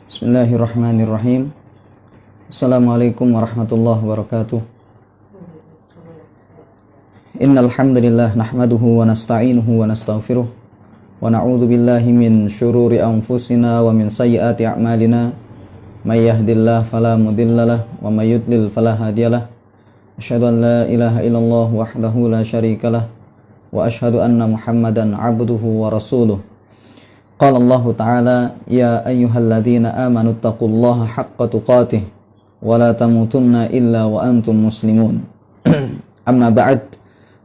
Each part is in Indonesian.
Bismillahirrahmanirrahim. Assalamualaikum warahmatullahi wabarakatuh. Innal hamdalillah nahmaduhu wa nasta'inuhu wa nastaghfiruh wa na'udzu billahi min syururi anfusina wa min sayyiati a'malina. May yahdihillahu fala mudhillalah wa may yudlil fala hadiyalah. Asyhadu an la ilaha illallah wahdahu la syarikalah wa asyhadu anna Muhammadan 'abduhu wa rasuluh. Qala Allah Ta'ala, ya ayyuhalladzina amanu taqullaha haqqa tuqatih wa la tamutunna illa wa antum muslimun. Amma ba'd,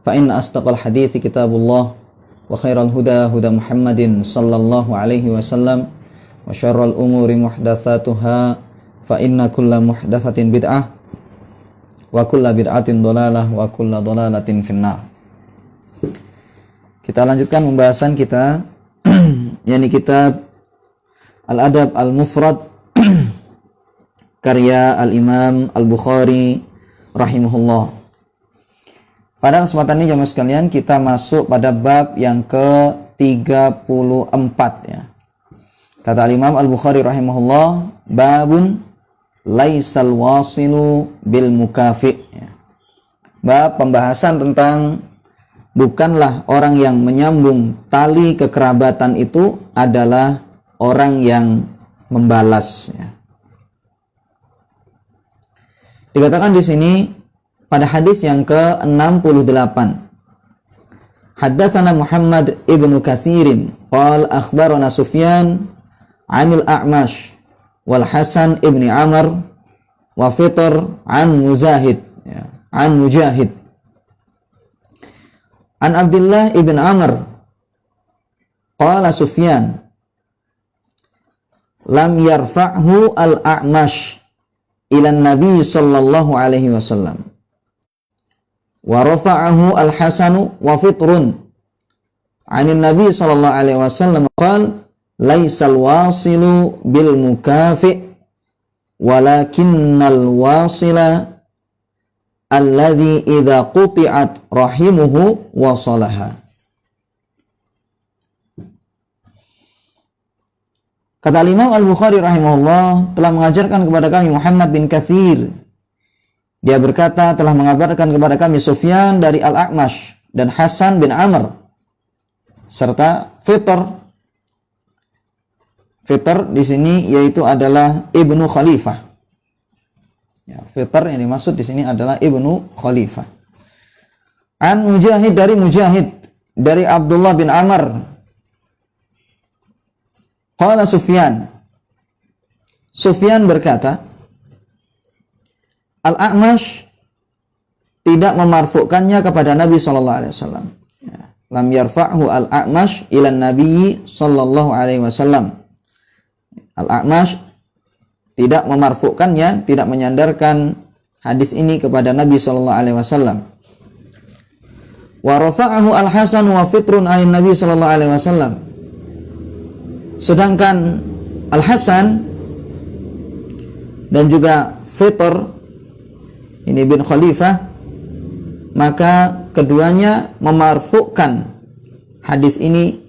fa inna asdaqal hadithi kitabullah wa khairal huda huda Muhammadin sallallahu alaihi wasallam wa syarral umuri muhdatsatuha fa inna kulla muhdatsatin bid'ah wa kulla bid'atin dhalalah wa kulla dhalalatin finnar. Kita lanjutkan pembahasan kita yakni kitab Al-Adab Al-Mufrad karya Al-Imam Al-Bukhari rahimahullah. Pada kesempatan ini jemaah sekalian, kita masuk pada bab yang ke-34 ya. Kata Al-Imam Al-Bukhari rahimahullah, babun laisal wasilu bil mukafi ya. Bab pembahasan tentang bukanlah orang yang menyambung tali kekerabatan itu adalah orang yang membalas ya. Dikatakan di sini pada hadis yang ke-68, Haddatsana Muhammad ibnu Katsirin qala akhbarana Sufyan 'anil A'mash wal Hasan ibni Amr wa Fitr an Mujahid ya, an Mujahid an Abdullah ibn Amr qala Sufyan lam yarfa'hu al-A'mash ila Nabi sallallahu alaihi wasallam wa rafa'ahu al-Hasan wa Fitrun anin Nabi sallallahu alaihi wasallam qala laisal wasilu bil mukafi walakinnal wasila alladzi idza quti'at rahimuhu wasalaha. Kata Imam Al-Bukhari rahimahullah telah mengajarkan kepada kami Muhammad bin Katsir. Dia berkata telah mengabarkan kepada kami Sufyan dari Al-A'mash dan Hasan bin Amr serta Fitr. Fitr di sini yaitu adalah Ibnu Khalifah. Ya, Fitr yang dimaksud di sini adalah Ibnu Khalifah. An Mujahid dari Mujahid dari Abdullah bin Amr. Qala Sufyan. Sufyan berkata, Al-A'mash tidak memarfukannya kepada Nabi sallallahu alaihi wasallam. Ya, lam yarfa'hu Al-A'mash ila Nabi sallallahu alaihi wasallam. Al-A'mash tidak memarfukannya, tidak menyandarkan hadis ini kepada Nabi sallallahu alaihi wasallam. Wa rafa'ahu Al-Hasan wa Fitrun 'an Nabi sallallahu alaihi wasallam. Sedangkan Al-Hasan dan juga Fitr ini bin Khalifah, maka keduanya memarfukan hadis ini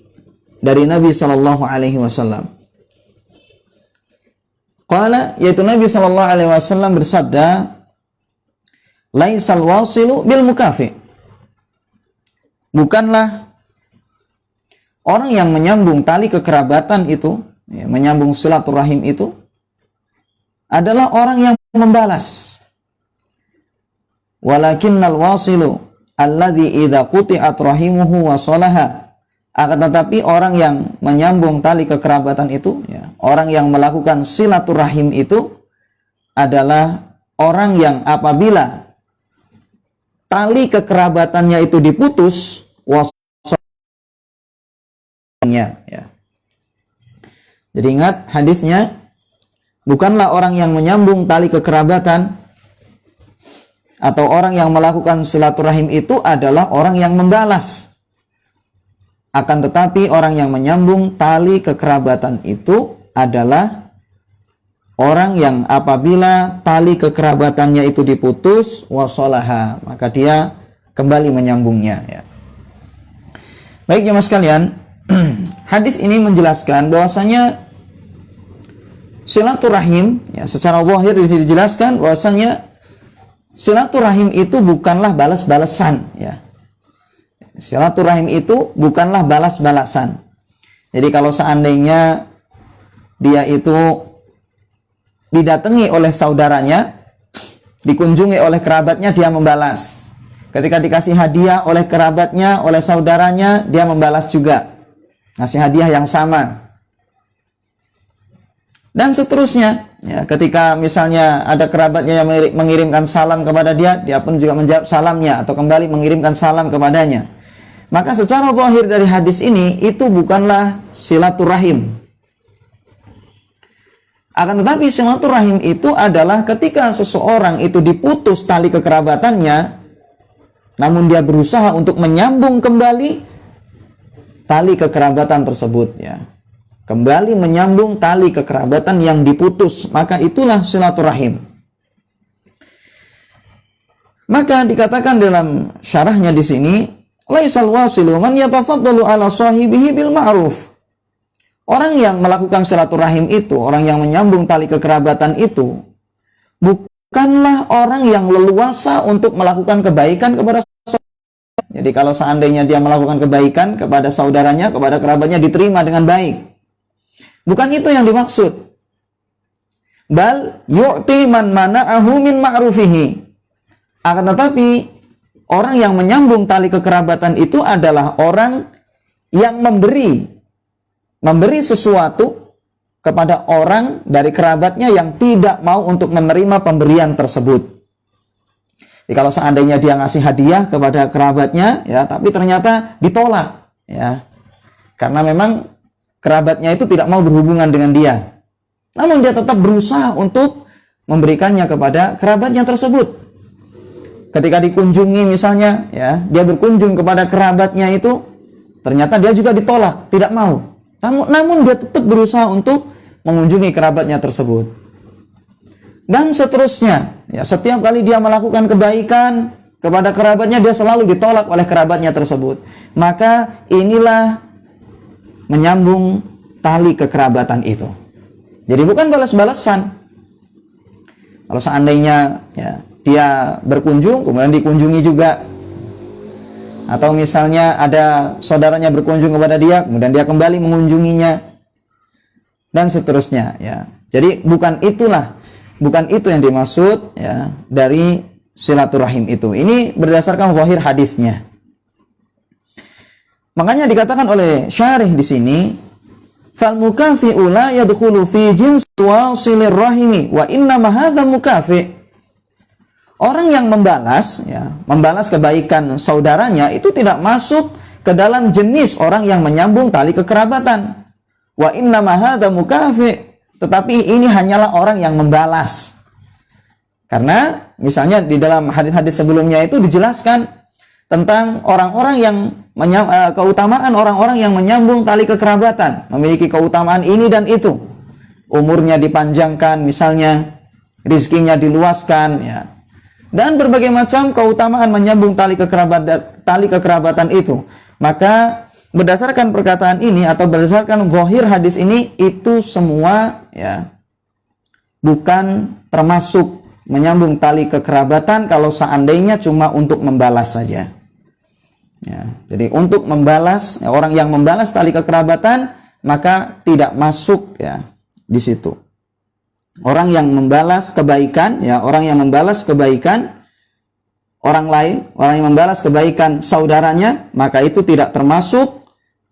dari Nabi sallallahu alaihi wasallam. Qala, yaitu Nabi sallallahu alaihi wasallam bersabda, laisal wasilu bil mukafi. Bukanlah orang yang menyambung tali kekerabatan itu, ya, menyambung silaturahim itu adalah orang yang membalas. Walakinnal wasilu alladzi idza quti'at rahimuhu wa salaha. Akan tetapi orang yang menyambung tali kekerabatan itu, ya, orang yang melakukan silaturahim itu adalah orang yang apabila tali kekerabatannya itu diputus, wasalnya, ya. Jadi ingat hadisnya, bukanlah orang yang menyambung tali kekerabatan atau orang yang melakukan silaturahim itu adalah orang yang membalas. Akan tetapi orang yang menyambung tali kekerabatan itu adalah orang yang apabila tali kekerabatannya itu diputus, wasolaha, maka dia kembali menyambungnya ya. Baik jemaah sekalian, hadis ini menjelaskan bahwasanya silaturahim, ya, secara zahir di sini dijelaskan bahwasanya silaturahim itu bukanlah balas-balasan, ya. Silaturahim itu bukanlah balas-balasan. Jadi kalau seandainya dia itu didatangi oleh saudaranya, dikunjungi oleh kerabatnya, dia membalas. Ketika dikasih hadiah oleh kerabatnya, oleh saudaranya, dia membalas juga. Ngasih hadiah yang sama. Dan seterusnya. Ya, ketika misalnya ada kerabatnya yang mengirimkan salam kepada dia, dia pun juga menjawab salamnya atau kembali mengirimkan salam kepadanya. Maka secara zahir dari hadis ini, itu bukanlah silaturahim. Akan tetapi silaturahim itu adalah ketika seseorang itu diputus tali kekerabatannya, namun dia berusaha untuk menyambung kembali tali kekerabatan tersebut, ya. Kembali menyambung tali kekerabatan yang diputus, maka itulah silaturahim. Maka dikatakan dalam syarahnya di sini, laisal wasilu man yatafaddalu ala sahibihi bil ma'ruf. Orang yang melakukan silaturahim itu, orang yang menyambung tali kekerabatan itu, bukanlah orang yang leluasa untuk melakukan kebaikan kepada saudaranya. Jadi kalau seandainya dia melakukan kebaikan kepada saudaranya, kepada kerabatnya, diterima dengan baik. Bukan itu yang dimaksud. Bal yu'ti man mana'ahu min ma'rufihi. Akan tetapi orang yang menyambung tali kekerabatan itu adalah orang yang memberi sesuatu kepada orang dari kerabatnya yang tidak mau untuk menerima pemberian tersebut. Jadi kalau seandainya dia ngasih hadiah kepada kerabatnya, ya, tapi ternyata ditolak, ya, karena memang kerabatnya itu tidak mau berhubungan dengan dia. Namun dia tetap berusaha untuk memberikannya kepada kerabatnya tersebut. Ketika dikunjungi misalnya, ya, dia berkunjung kepada kerabatnya itu, ternyata dia juga ditolak, tidak mau. Namun dia tetap berusaha untuk mengunjungi kerabatnya tersebut. Dan seterusnya, ya, setiap kali dia melakukan kebaikan kepada kerabatnya, dia selalu ditolak oleh kerabatnya tersebut. Maka inilah menyambung tali kekerabatan itu. Jadi bukan balas-balasan. Kalau seandainya, ya, dia berkunjung, kemudian dikunjungi juga, atau misalnya ada saudaranya berkunjung kepada dia, kemudian dia kembali mengunjunginya, dan seterusnya, ya. Jadi bukan itu yang dimaksud, ya, dari silaturahim itu. Ini berdasarkan zahir hadisnya. Makanya dikatakan oleh syarih di sini, fal mukafi'u la yadkhulu fi jins wasilir rahimi wa inna ma hadza mukafi'. Orang yang membalas, ya, membalas kebaikan saudaranya itu tidak masuk ke dalam jenis orang yang menyambung tali kekerabatan. Wa inna ma hadza mukafi'. Tetapi ini hanyalah orang yang membalas. Karena misalnya di dalam hadis-hadis sebelumnya itu dijelaskan tentang orang-orang yang keutamaan orang-orang yang menyambung tali kekerabatan, memiliki keutamaan ini dan itu. Umurnya dipanjangkan misalnya, rizkinya diluaskan, ya. Dan berbagai macam keutamaan menyambung tali kekerabatan itu. Maka berdasarkan perkataan ini atau berdasarkan zahir hadis ini, itu semua, ya, bukan termasuk menyambung tali kekerabatan kalau seandainya cuma untuk membalas saja. Ya, jadi untuk membalas, ya, orang yang membalas tali kekerabatan maka tidak masuk, ya, di situ. Orang yang membalas kebaikan, ya, orang yang membalas kebaikan orang lain, orang yang membalas kebaikan saudaranya, maka itu tidak termasuk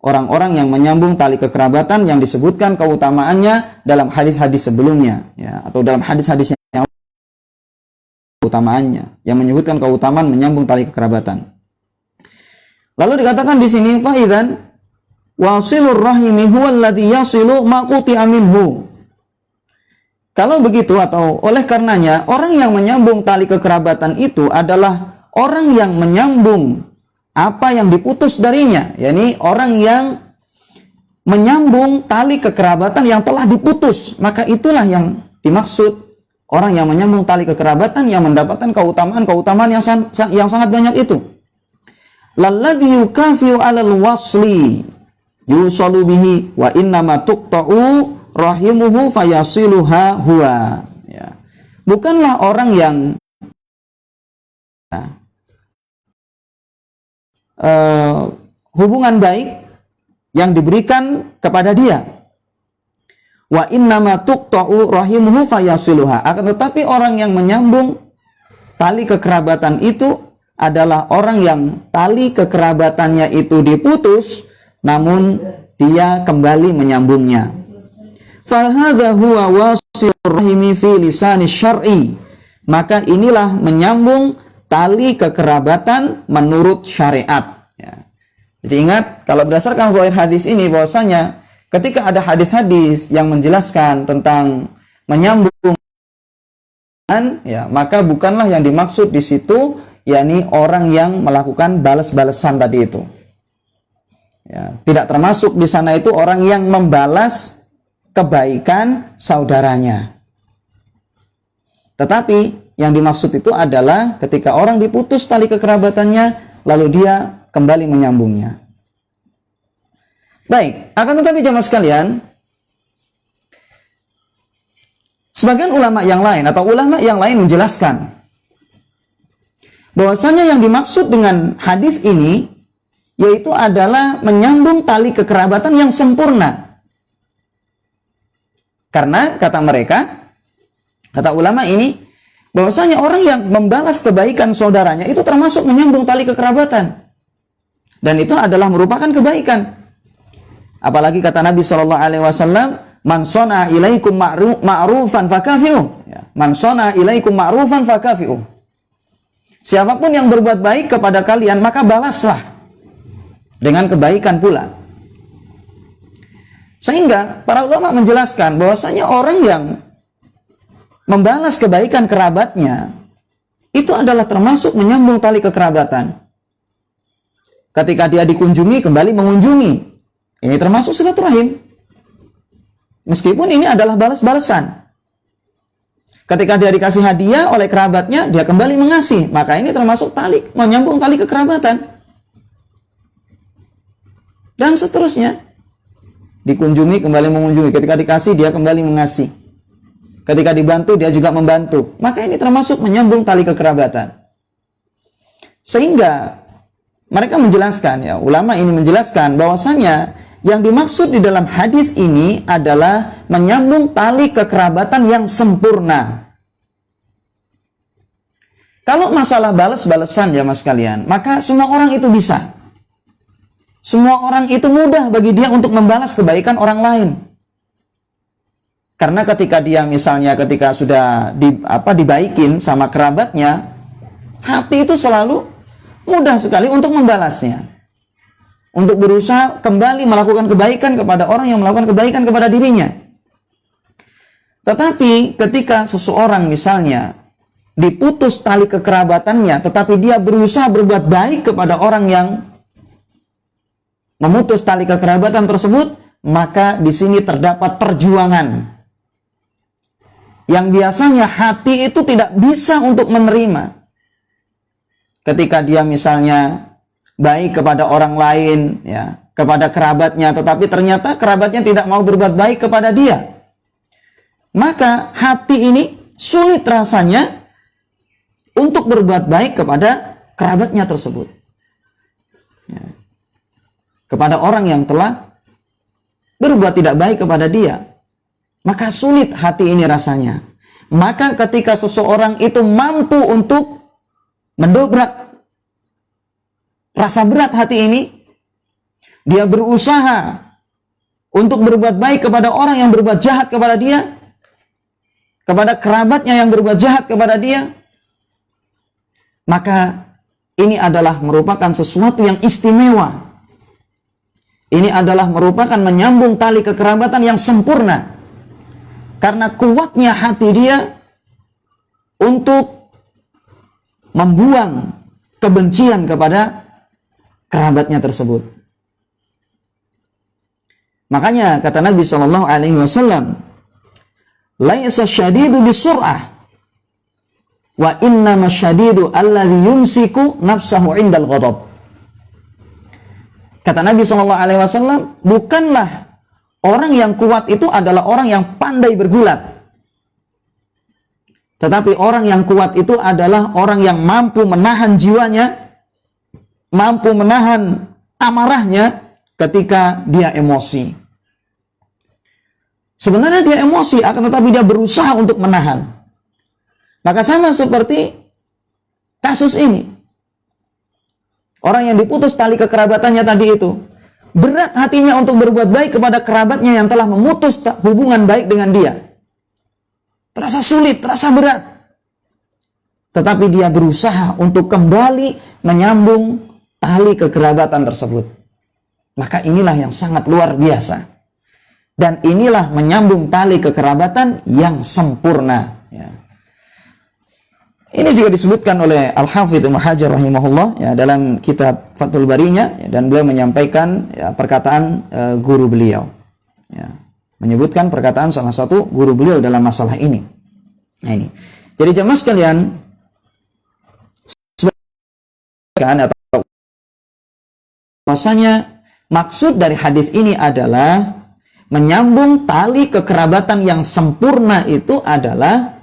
orang-orang yang menyambung tali kekerabatan yang disebutkan keutamaannya dalam hadis-hadis sebelumnya, ya, atau dalam hadis-hadis yang keutamaannya yang menyebutkan keutamaan menyambung tali kekerabatan. Lalu dikatakan di sini, faidan wasilur rahimi huwa alladhi yasilu ma quti'a minhu. Kalau begitu atau oleh karenanya orang yang menyambung tali kekerabatan itu adalah orang yang menyambung apa yang diputus darinya, yakni orang yang menyambung tali kekerabatan yang telah diputus, maka itulah yang dimaksud orang yang menyambung tali kekerabatan yang mendapatkan keutamaan yang sangat banyak itu. Lalladzi yukafiu 'alal wasli yusalu bihi wa innama tuqta'u rahimuhu fayasiluha huwa. Ya. Bukanlah orang yang hubungan baik yang diberikan kepada dia. Wa innama tuqta'u rahimuhu fayasiluha. Akan tetapi orang yang menyambung tali kekerabatan itu adalah orang yang tali kekerabatannya itu diputus, namun dia kembali menyambungnya. Fahadha huwa wasilur rahimi fi lisani syar'i. Maka inilah menyambung tali kekerabatan menurut syariat. Ya. Jadi ingat, kalau berdasarkan zahir hadis ini bahwasanya ketika ada hadis-hadis yang menjelaskan tentang menyambung, ya, maka bukanlah yang dimaksud di situ yakni orang yang melakukan balas-balasan tadi itu. Ya, tidak termasuk di sana itu orang yang membalas kebaikan saudaranya. Tetapi yang dimaksud itu adalah ketika orang diputus tali kekerabatannya, lalu dia kembali menyambungnya. Baik, akan tetapi jemaah sekalian, sebagian ulama yang lain atau ulama yang lain menjelaskan bahwasanya yang dimaksud dengan hadis ini yaitu adalah menyambung tali kekerabatan yang sempurna. Karena kata mereka, kata ulama ini, bahwasanya orang yang membalas kebaikan saudaranya itu termasuk menyambung tali kekerabatan. Dan itu adalah merupakan kebaikan. Apalagi kata Nabi SAW, man sona ilaikum ma'rufan fakafi'u. Man sona ilaikum ma'rufan fakafi'u. Siapapun yang berbuat baik kepada kalian, maka balaslah dengan kebaikan pula. Sehingga para ulama menjelaskan bahwasanya orang yang membalas kebaikan kerabatnya itu adalah termasuk menyambung tali kekerabatan. Ketika dia dikunjungi, kembali mengunjungi. Ini termasuk silaturahim. Meskipun ini adalah balas-balasan. Ketika dia dikasih hadiah oleh kerabatnya, dia kembali mengasih. Maka ini termasuk tali, menyambung tali kekerabatan. Dan seterusnya. Dikunjungi, kembali mengunjungi. Ketika dikasih, dia kembali mengasih. Ketika dibantu, dia juga membantu. Maka ini termasuk menyambung tali kekerabatan. Sehingga mereka menjelaskan, ya, ulama ini menjelaskan bahwasanya yang dimaksud di dalam hadis ini adalah menyambung tali kekerabatan yang sempurna. Kalau masalah balas-balasan ya mas kalian, maka semua orang itu bisa. Semua orang itu mudah bagi dia untuk membalas kebaikan orang lain. Karena ketika dia misalnya ketika sudah dibaikin sama kerabatnya, hati itu selalu mudah sekali untuk membalasnya. Untuk berusaha kembali melakukan kebaikan kepada orang yang melakukan kebaikan kepada dirinya. Tetapi ketika seseorang misalnya diputus tali kekerabatannya, tetapi dia berusaha berbuat baik kepada orang yang memutus tali kekerabatan tersebut, maka di sini terdapat perjuangan. Yang biasanya hati itu tidak bisa untuk menerima. Ketika dia misalnya baik kepada orang lain, ya, kepada kerabatnya, tetapi ternyata kerabatnya tidak mau berbuat baik kepada dia. Maka hati ini sulit rasanya untuk berbuat baik kepada kerabatnya tersebut. Ya. Kepada orang yang telah berbuat tidak baik kepada dia. Maka sulit hati ini rasanya. Maka ketika seseorang itu mampu untuk mendobrak rasa berat hati ini, dia berusaha untuk berbuat baik kepada orang yang berbuat jahat kepada dia, kepada kerabatnya yang berbuat jahat kepada dia, maka ini adalah merupakan sesuatu yang istimewa. Ini adalah merupakan menyambung tali kekerabatan yang sempurna. Karena kuatnya hati dia untuk membuang kebencian kepada kerabatnya tersebut. Makanya kata Nabi SAW, laisa syadidu bisur'ah, wa innama syadidu alladhi yumsiku nafsahu indal ghadab. Kata Nabi SAW, bukanlah Orang yang kuat itu adalah orang yang pandai bergulat. Tetapi orang yang kuat itu adalah orang yang mampu menahan jiwanya, mampu menahan amarahnya ketika dia emosi. Sebenarnya dia emosi, akan tetapi dia berusaha untuk menahan. Maka sama seperti kasus ini. Orang yang diputus tali kekerabatannya tadi itu, berat hatinya untuk berbuat baik kepada kerabatnya yang telah memutus hubungan baik dengan dia. Terasa sulit, terasa berat. Tetapi dia berusaha untuk kembali menyambung tali kekerabatan tersebut. Maka inilah yang sangat luar biasa. Dan inilah menyambung tali kekerabatan yang sempurna. Ya. Ini juga disebutkan oleh Al-Hafidz Ibnu Hajar rahimahullah ya, dalam kitab Fathul Barinya, ya, dan beliau menyampaikan ya, perkataan guru beliau. Ya. Menyebutkan perkataan salah satu guru beliau dalam masalah ini. Nah, ini. Jadi jemaah sekalian, atau bahwasanya maksud dari hadis ini adalah menyambung tali kekerabatan yang sempurna itu adalah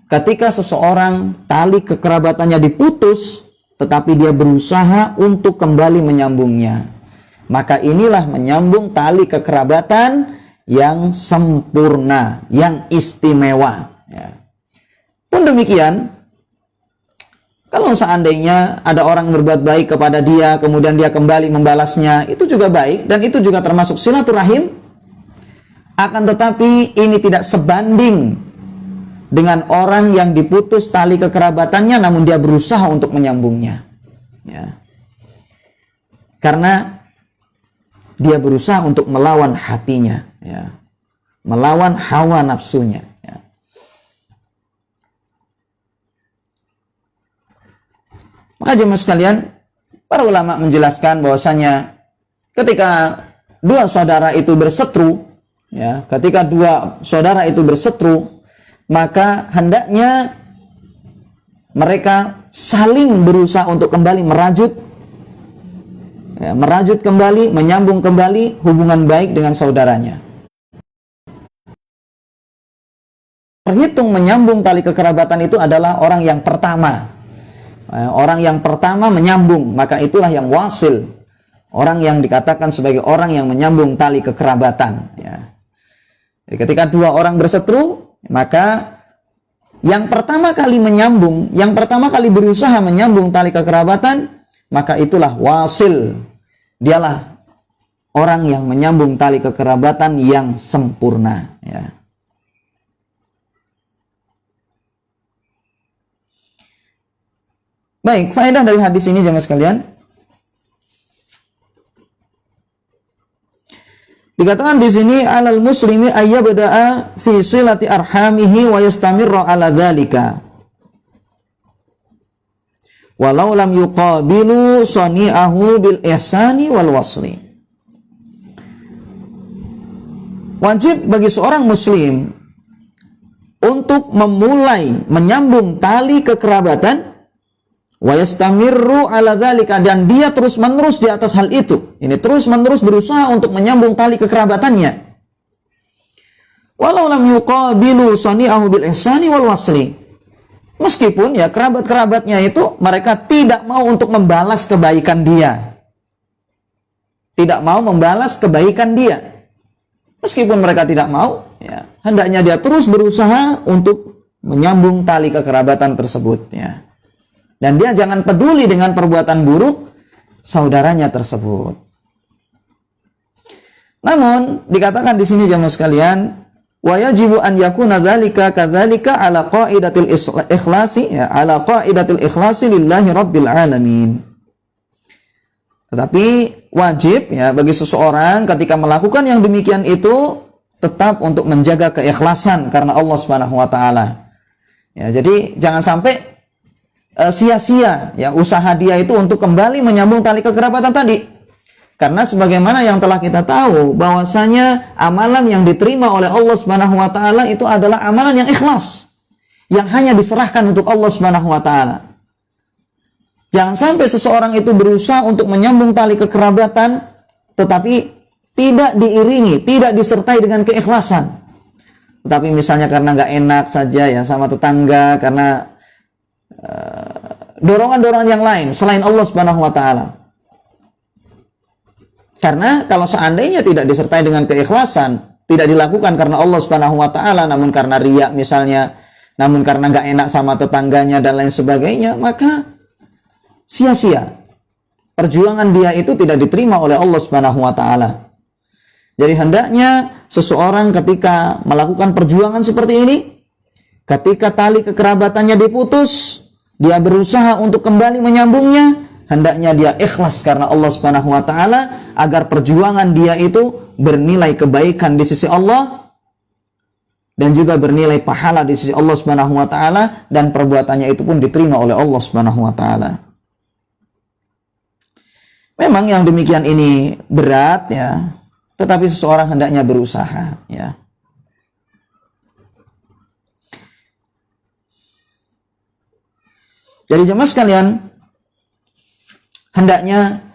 ketika seseorang tali kekerabatannya diputus, tetapi dia berusaha untuk kembali menyambungnya. Maka inilah menyambung tali kekerabatan yang sempurna, yang istimewa. Ya. Pun demikian, kalau seandainya ada orang berbuat baik kepada dia, kemudian dia kembali membalasnya, itu juga baik, dan itu juga termasuk silaturahim. Akan tetapi ini tidak sebanding dengan orang yang diputus tali kekerabatannya, namun dia berusaha untuk menyambungnya. Ya. Karena dia berusaha untuk melawan hatinya, ya. Melawan hawa nafsunya. Maka jemaah sekalian, para ulama menjelaskan bahwasanya ketika dua saudara itu berseteru, ya, ketika dua saudara itu berseteru, maka hendaknya mereka saling berusaha untuk kembali merajut, ya, merajut kembali, menyambung kembali hubungan baik dengan saudaranya. Terhitung menyambung tali kekerabatan itu adalah orang yang pertama. Orang yang pertama menyambung, maka itulah yang wasil. Orang yang dikatakan sebagai orang yang menyambung tali kekerabatan. Ya. Jadi ketika dua orang berseteru, maka yang pertama kali menyambung, yang pertama kali berusaha menyambung tali kekerabatan, maka itulah wasil. Dialah orang yang menyambung tali kekerabatan yang sempurna. Ya. Baik, faedah dari hadis ini jemaah sekalian. Dikatakan di sini alal muslimi ayyabda'a fi silati arhamihi wa yastamirra ala dzalika. Walau lam yuqabilu sani'ahu bil ihsani wal wasli. Wajib bagi seorang muslim untuk memulai menyambung tali kekerabatan wa yastamirru ala dzalika, dan dia terus-menerus di atas hal itu. Ini terus-menerus berusaha untuk menyambung tali kekerabatannya. Walau lam yuqabilu sani'ahu bil ihsani wal wasli. Meskipun ya kerabat-kerabatnya itu mereka tidak mau untuk membalas kebaikan dia. Tidak mau membalas kebaikan dia. Meskipun mereka tidak mau, ya, hendaknya dia terus berusaha untuk menyambung tali kekerabatan tersebut, ya. Dan dia jangan peduli dengan perbuatan buruk saudaranya tersebut. Namun dikatakan di sini jemaah sekalian, wa yajibu an yakuna dzalika kadzalika ala qaidatil ikhlasi, ya, ala qaidatil ikhlasi lillahi rabbil alamin. Tetapi wajib ya bagi seseorang ketika melakukan yang demikian itu tetap untuk menjaga keikhlasan karena Allah Subhanahu wa taala. Ya, jadi jangan sampai sia-sia ya usaha dia itu untuk kembali menyambung tali kekerabatan tadi. Karena sebagaimana yang telah kita tahu bahwasanya amalan yang diterima oleh Allah Subhanahu wa taala itu adalah amalan yang ikhlas, yang hanya diserahkan untuk Allah Subhanahu wa taala. Jangan sampai seseorang itu berusaha untuk menyambung tali kekerabatan tetapi tidak diiringi, tidak disertai dengan keikhlasan. Tapi misalnya karena nggak enak saja ya sama tetangga, karena dorongan-dorongan yang lain selain Allah Subhanahu wa taala. Karena kalau seandainya tidak disertai dengan keikhlasan, tidak dilakukan karena Allah Subhanahu wa taala, namun karena riya misalnya, namun karena nggak enak sama tetangganya dan lain sebagainya, maka sia-sia. Perjuangan dia itu tidak diterima oleh Allah Subhanahu wa taala. Jadi hendaknya seseorang ketika melakukan perjuangan seperti ini, ketika tali kekerabatannya diputus, dia berusaha untuk kembali menyambungnya, hendaknya dia ikhlas karena Allah Subhanahu wa taala, agar perjuangan dia itu bernilai kebaikan di sisi Allah dan juga bernilai pahala di sisi Allah Subhanahu wa taala, dan perbuatannya itu pun diterima oleh Allah Subhanahu wa taala. Memang yang demikian ini berat ya, tetapi seseorang hendaknya berusaha ya. Jadi jemaah sekalian, hendaknya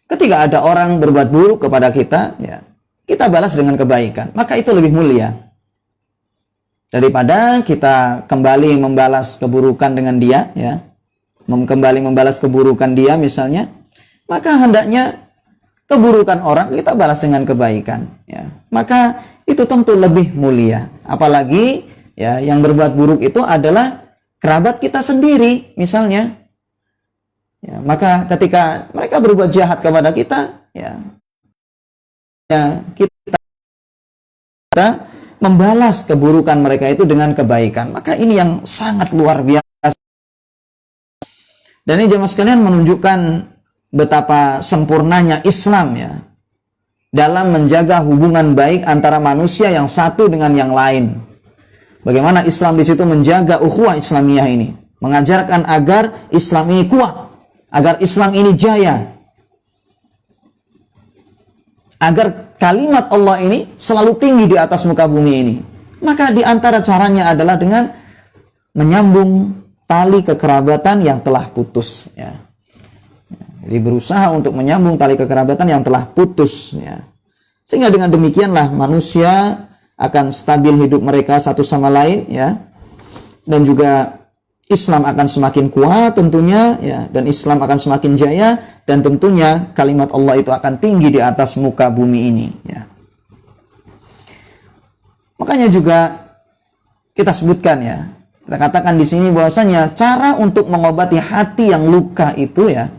ketika ada orang berbuat buruk kepada kita ya, kita balas dengan kebaikan, maka itu lebih mulia daripada kita kembali membalas keburukan dengan dia ya. Kembali membalas keburukan dia misalnya, maka hendaknya keburukan orang kita balas dengan kebaikan ya. Maka itu tentu lebih mulia. Apalagi ya yang berbuat buruk itu adalah kerabat kita sendiri misalnya ya, maka ketika mereka berbuat jahat kepada kita ya, kita membalas keburukan mereka itu dengan kebaikan, maka ini yang sangat luar biasa. Dan ini jemaah sekalian menunjukkan betapa sempurnanya Islam ya dalam menjaga hubungan baik antara manusia yang satu dengan yang lain. Bagaimana Islam di situ menjaga ukhuwah Islamiyah ini, mengajarkan agar Islam ini kuat, agar Islam ini jaya, agar kalimat Allah ini selalu tinggi di atas muka bumi ini. Maka di antara caranya adalah dengan menyambung tali kekerabatan yang telah putus ya. Jadi berusaha untuk menyambung tali kekerabatan yang telah putus ya. Sehingga dengan demikianlah manusia akan stabil hidup mereka satu sama lain ya. Dan juga Islam akan semakin kuat tentunya ya, dan Islam akan semakin jaya, dan tentunya kalimat Allah itu akan tinggi di atas muka bumi ini ya. Makanya juga kita sebutkan ya, kita katakan di sini bahwasanya cara untuk mengobati hati yang luka itu ya,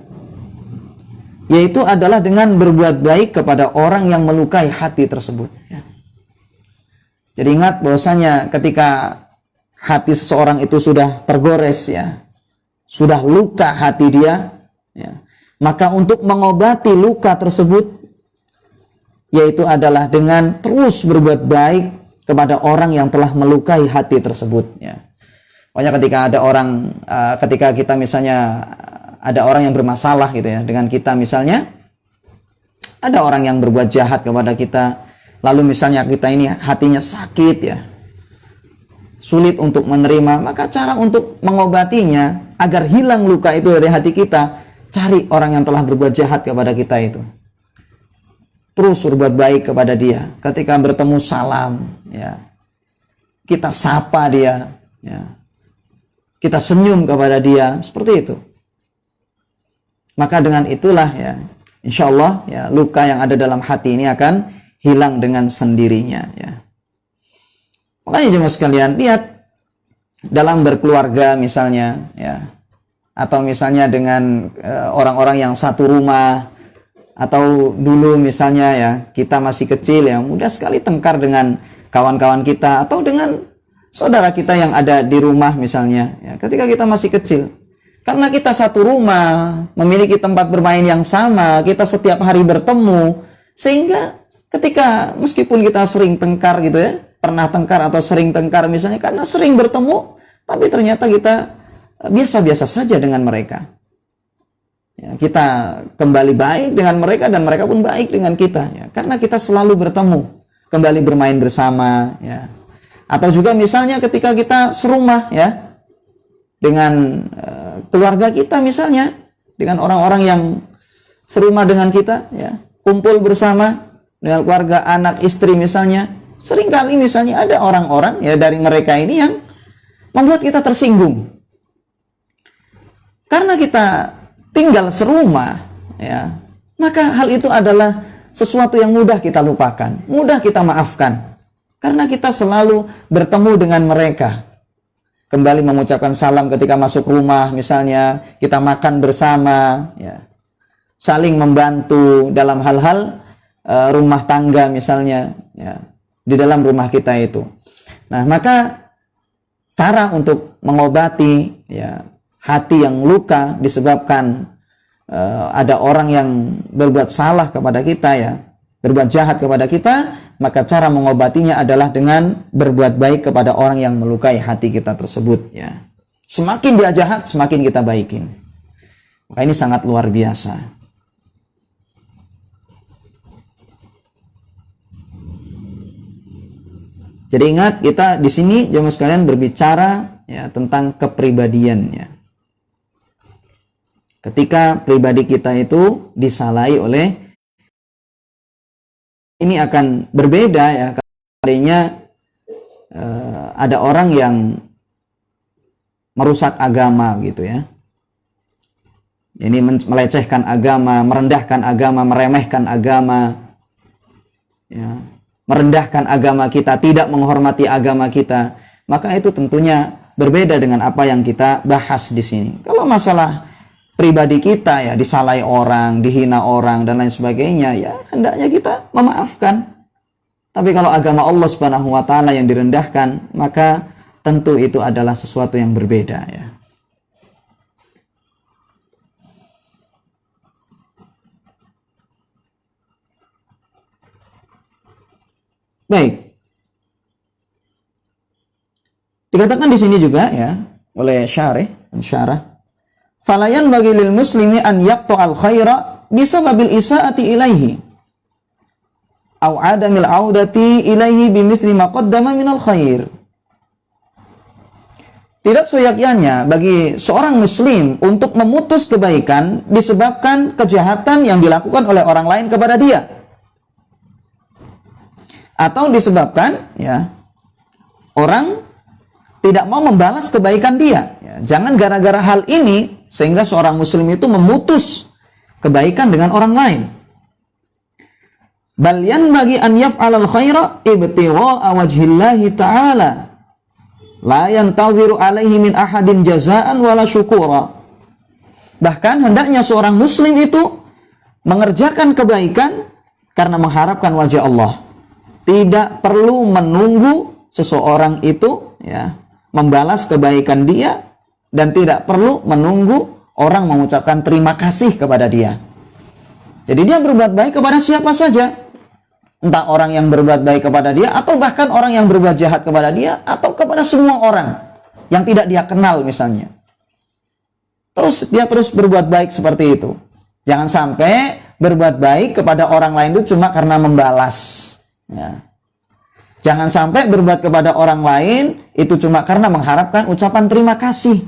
yaitu adalah dengan berbuat baik kepada orang yang melukai hati tersebut ya. Jadi ingat bahwasanya ketika hati seseorang itu sudah tergores ya, sudah luka hati dia ya, maka untuk mengobati luka tersebut yaitu adalah dengan terus berbuat baik kepada orang yang telah melukai hati tersebut ya. Pokoknya ketika ada orang, ketika kita misalnya ada orang yang bermasalah gitu ya dengan kita, misalnya ada orang yang berbuat jahat kepada kita, lalu misalnya kita ini hatinya sakit ya, sulit untuk menerima, maka cara untuk mengobatinya agar hilang luka itu dari hati kita, cari orang yang telah berbuat jahat kepada kita itu, terus berbuat baik kepada dia. Ketika bertemu salam ya, kita sapa dia ya, kita senyum kepada dia, seperti itu. Maka dengan itulah ya, insya Allah ya, luka yang ada dalam hati ini akan hilang dengan sendirinya ya. Makanya jemaah sekalian, lihat dalam berkeluarga misalnya ya, atau misalnya dengan orang-orang yang satu rumah, atau dulu misalnya ya kita masih kecil ya, mudah sekali tengkar dengan kawan-kawan kita atau dengan saudara kita yang ada di rumah misalnya ya, ketika kita masih kecil. Karena kita satu rumah, memiliki tempat bermain yang sama, kita setiap hari bertemu, sehingga ketika meskipun kita sering tengkar gitu ya, pernah tengkar atau sering tengkar misalnya karena sering bertemu, tapi ternyata kita biasa-biasa saja dengan mereka ya, kita kembali baik dengan mereka dan mereka pun baik dengan kita ya, karena kita selalu bertemu, kembali bermain bersama ya. Atau juga misalnya ketika kita serumah ya dengan keluarga kita misalnya, dengan orang-orang yang serumah dengan kita ya, kumpul bersama dengan keluarga, anak, istri misalnya. Seringkali misalnya ada orang-orang ya dari mereka ini yang membuat kita tersinggung. Karena kita tinggal serumah, ya, maka hal itu adalah sesuatu yang mudah kita lupakan, mudah kita maafkan. Karena kita selalu bertemu dengan mereka. Kembali mengucapkan salam ketika masuk rumah misalnya, kita makan bersama, ya. Saling membantu dalam hal-hal rumah tangga misalnya, ya, di dalam rumah kita itu. Nah, maka cara untuk mengobati ya hati yang luka disebabkan ada orang yang berbuat salah kepada kita, ya, berbuat jahat kepada kita, maka cara mengobatinya adalah dengan berbuat baik kepada orang yang melukai hati kita tersebut, ya. Semakin dia jahat, semakin kita baikin. Maka ini sangat luar biasa. Jadi ingat, kita di sini jemaah sekalian berbicara ya tentang kepribadiannya. Ketika pribadi kita itu disalahi oleh, ini akan berbeda ya. Kalinya ada orang yang merusak agama gitu ya. Ini melecehkan agama, merendahkan agama, meremehkan agama, ya, merendahkan agama kita, tidak menghormati agama kita. Maka itu tentunya berbeda dengan apa yang kita bahas di sini. Kalau masalah pribadi kita ya disalahi orang, dihina orang dan lain sebagainya, ya hendaknya kita memaafkan. Tapi kalau agama Allah Subhanahu wa taala yang direndahkan, maka tentu itu adalah sesuatu yang berbeda, ya. Baik. Dikatakan di sini juga ya oleh syarah falayan bagi lil muslimi an yaqta'al khaira bisababil isaati ilaihi au adamil audati ilaihi bimisli ma qaddama minal khair. Tidak seyogyanya bagi seorang muslim untuk memutus kebaikan disebabkan kejahatan yang dilakukan oleh orang lain kepada dia, atau disebabkan ya orang tidak mau membalas kebaikan dia, ya. Jangan gara-gara hal ini sehingga seorang muslim itu memutus kebaikan dengan orang lain. Bal yanbaghi an yaf'alal khaira ibtigha'a wajhillahi ta'ala la yantaziru alaihi min ahadin jazaan wala syukura. Bahkan hendaknya seorang muslim itu mengerjakan kebaikan karena mengharapkan wajah Allah. Tidak perlu menunggu seseorang itu ya membalas kebaikan dia, dan tidak perlu menunggu orang mengucapkan terima kasih kepada dia. Jadi dia berbuat baik kepada siapa saja. Entah orang yang berbuat baik kepada dia, atau bahkan orang yang berbuat jahat kepada dia, atau kepada semua orang yang tidak dia kenal misalnya. Terus dia terus berbuat baik seperti itu. Jangan sampai berbuat baik kepada orang lain itu cuma karena membalas. Ya. Jangan sampai berbuat kepada orang lain itu cuma karena mengharapkan ucapan terima kasih.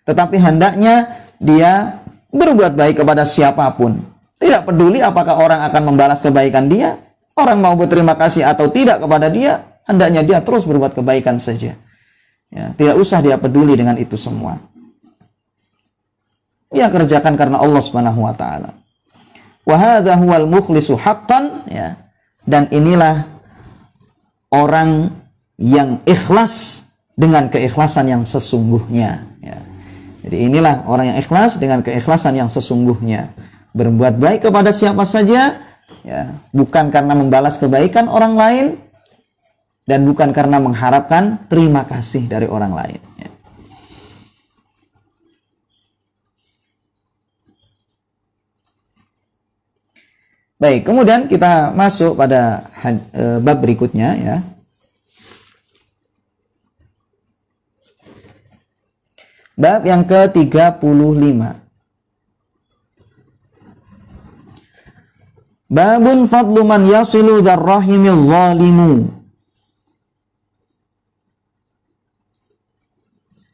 Tetapi hendaknya dia berbuat baik kepada siapapun. Tidak peduli apakah orang akan membalas kebaikan dia, orang mau berterima kasih atau tidak kepada dia, hendaknya dia terus berbuat kebaikan saja. Ya, tidak usah dia peduli dengan itu semua. Dia kerjakan karena Allah Subhanahu wa taala. Wa hadza huwal mukhlisu haqqan, ya. Dan inilah orang yang ikhlas dengan keikhlasan yang sesungguhnya, ya. Jadi inilah orang yang ikhlas dengan keikhlasan yang sesungguhnya. Berbuat baik kepada siapa saja, ya, bukan karena membalas kebaikan orang lain, dan bukan karena mengharapkan terima kasih dari orang lain, ya. Baik, kemudian kita masuk pada bab berikutnya, ya. Bab yang ke-35. Babun fadlu man yasilu dzarrahimil zalimu.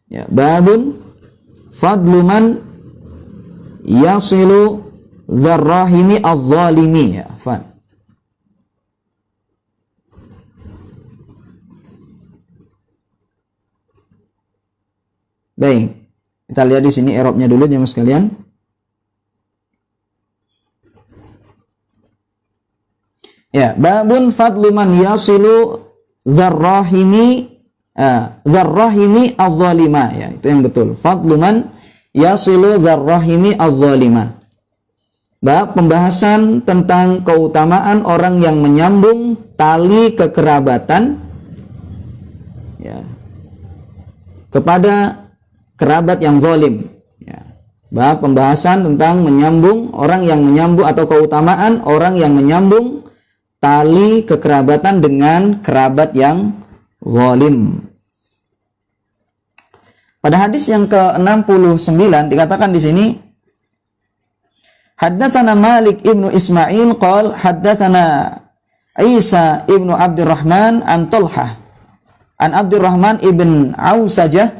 Ya, babun fadlu man yasilu dzarrahimi adz-zalimi, ya, Baik, kita lihat di sini i'rabnya dulu ya Mas sekalian. Ya, babun fadlu man yasilu dzarrahimi adh-dhalima, ya, itu yang betul. Fadlu man yasilu dzarrahimi adh-dhalima. Bab pembahasan tentang keutamaan orang yang menyambung tali kekerabatan, ya, kepada kerabat yang zalim. Ya. Bab pembahasan tentang menyambung orang yang menyambung atau keutamaan orang yang menyambung tali kekerabatan dengan kerabat yang zalim. Pada hadis yang ke-69 dikatakan di sini, haddatsana Malik ibnu Ismail qala haddatsana Isa ibnu Abdurrahman an Talhah an Abdurrahman ibn Ausajah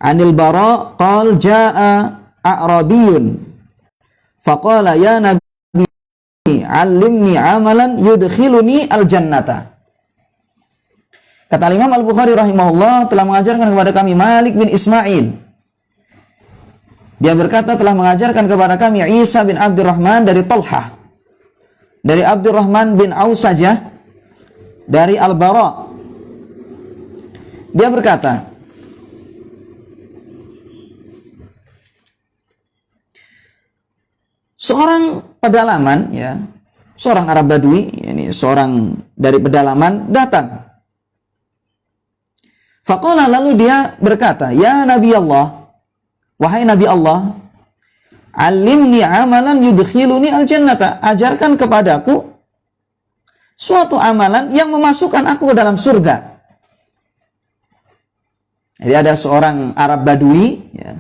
anil Bara qala jaa a'rabiyyun faqala ya nabi allimni amalan yudkhiluni al-jannata. Kata Imam Al-Bukhari rahimahullah telah mengajarkan kepada kami Malik bin Ismail. Dia berkata telah mengajarkan kepada kami Isa bin Abdurrahman dari Talhah, dari Abdurrahman bin Ausajah, dari Al-Bara. Dia berkata, seorang pedalaman, ya, seorang Arab Badui, ini seorang dari pedalaman datang. Faqala, lalu dia berkata, ya Nabi Allah, wahai Nabi Allah, alimni amalan yudkhiluni al-jannata, ajarkan kepadaku suatu amalan yang memasukkan aku ke dalam surga. Jadi ada seorang Arab Badui, ya,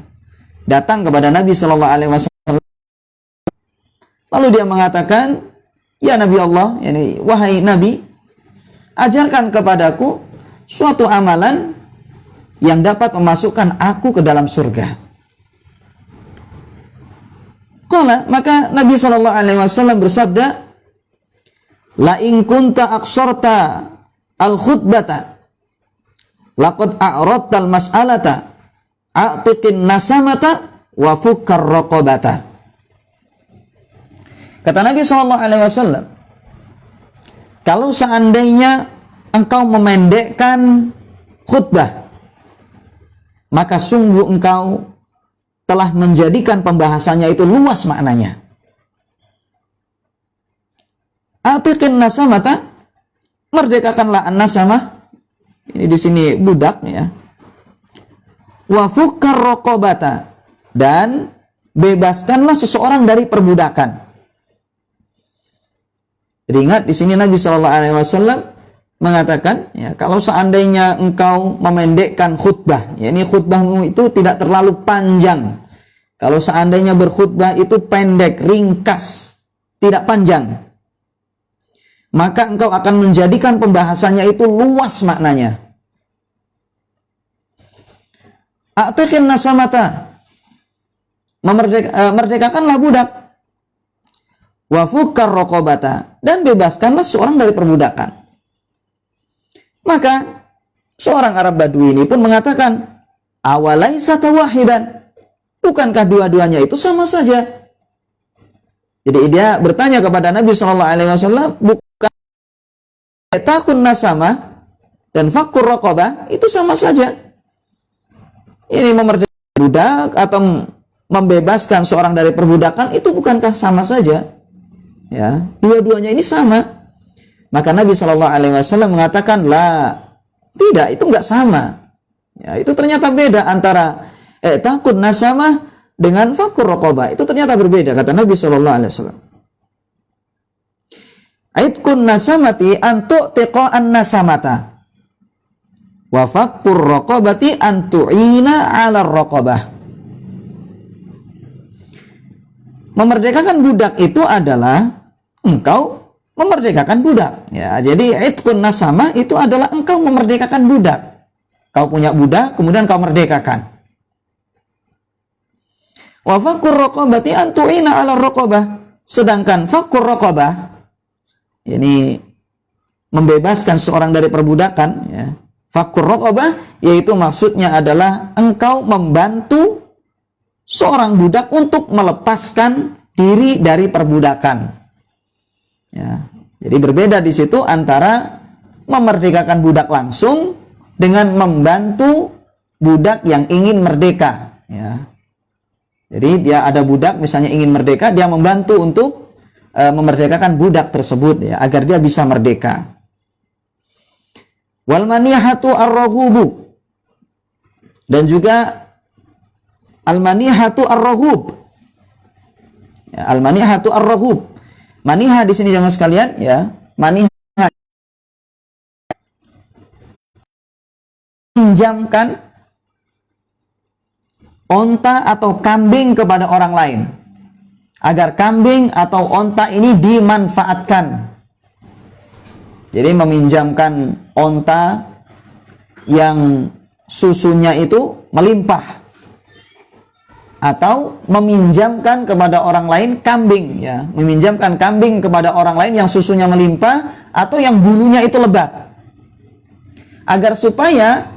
datang kepada Nabi Shallallahu Alaihi Wasallam. Lalu dia mengatakan, ya Nabi Allah, yani, wahai Nabi, ajarkan kepadaku suatu amalan yang dapat memasukkan aku ke dalam surga. Qala, maka Nabi Shallallahu Alaihi Wasallam bersabda, la in kunta aqsarta al khutbata laqad a'radta al mas'alata a'tiqin nasamata wa fukkar raqabata. Kata Nabi Shallallahu Alaihi Wasallam, kalau seandainya engkau memendekkan khutbah, maka sungguh engkau telah menjadikan pembahasannya itu luas maknanya. Atiqin nasamata, merdekakanlah an-nasamah. Ini di sini budak, ya. Wa fukkar raqabata, dan bebaskanlah seseorang dari perbudakan. Jadi ingat di sini Nabi Shallallahu Alaihi Wasallam mengatakan, ya, kalau seandainya engkau memendekkan khutbah, ya, ini khutbahmu itu tidak terlalu panjang. Kalau seandainya berkhutbah itu pendek, ringkas, tidak panjang, maka engkau akan menjadikan pembahasannya itu luas maknanya. A'tiqin nasamata, merdekakanlah budak. Wa fukkar raqabata, dan bebaskanlah seorang dari perbudakan. Maka seorang Arab Badui ini pun mengatakan, awalaisa wahidan, bukankah dua-duanya itu sama saja? Jadi dia bertanya kepada Nabi Shallallahu Alaihi Wasallam, bukan takun nasama dan fakkur raqabah itu sama saja? Ini memerdekakan budak atau membebaskan seorang dari perbudakan itu bukankah sama saja? Ya, dua-duanya ini sama. Maka Nabi Shallallahu Alaihi Wasallam mengatakan, la, tidak, itu enggak sama. Ya, itu ternyata beda antara takun nasamah dengan fakur raqabah. Itu ternyata berbeda, kata Nabi Shallallahu Alaihi Wasallam. Aitkun nasamati antu'tiqa an-nasamata, wa fakur raqabati antu'ina 'ala raqabah. Memerdekakan budak itu adalah engkau memerdekakan budak. Ya, jadi itqun nasama itu adalah engkau memerdekakan budak. Kau punya budak, kemudian kau merdekakan. Wa fakur raqabati antu'ina 'ala raqabah. Sedangkan fakur raqabah ini membebaskan seorang dari perbudakan, ya. Fakur raqabah, yaitu maksudnya adalah engkau membantu seorang budak untuk melepaskan diri dari perbudakan. Ya, jadi berbeda di situ antara memerdekakan budak langsung dengan membantu budak yang ingin merdeka. Ya. Jadi dia ada budak misalnya ingin merdeka, dia membantu untuk memerdekakan budak tersebut ya, agar dia bisa merdeka. Wal manihatu ar-rahubu, dan juga al-manihatu ar-rahub. Ya, al-manihatu ar-rahub. Maniha di sini jangan sekalian ya, maniha pinjamkan onta atau kambing kepada orang lain, agar kambing atau onta ini dimanfaatkan. Jadi meminjamkan onta yang susunya itu melimpah, atau meminjamkan kepada orang lain kambing, ya, meminjamkan kambing kepada orang lain yang susunya melimpah atau yang bulunya itu lebat, agar supaya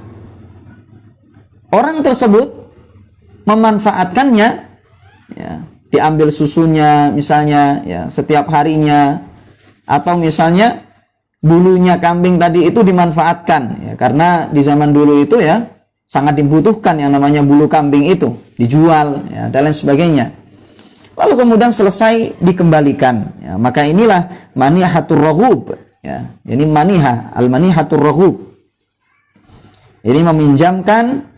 orang tersebut memanfaatkannya, ya, diambil susunya misalnya ya setiap harinya, atau misalnya bulunya kambing tadi itu dimanfaatkan ya, karena di zaman dulu itu ya sangat dibutuhkan yang namanya bulu kambing itu, dijual ya, dan lain sebagainya. Lalu kemudian selesai dikembalikan ya, maka inilah manihatur raghub ya, ini maniha, al manihatur raghub. Ini meminjamkan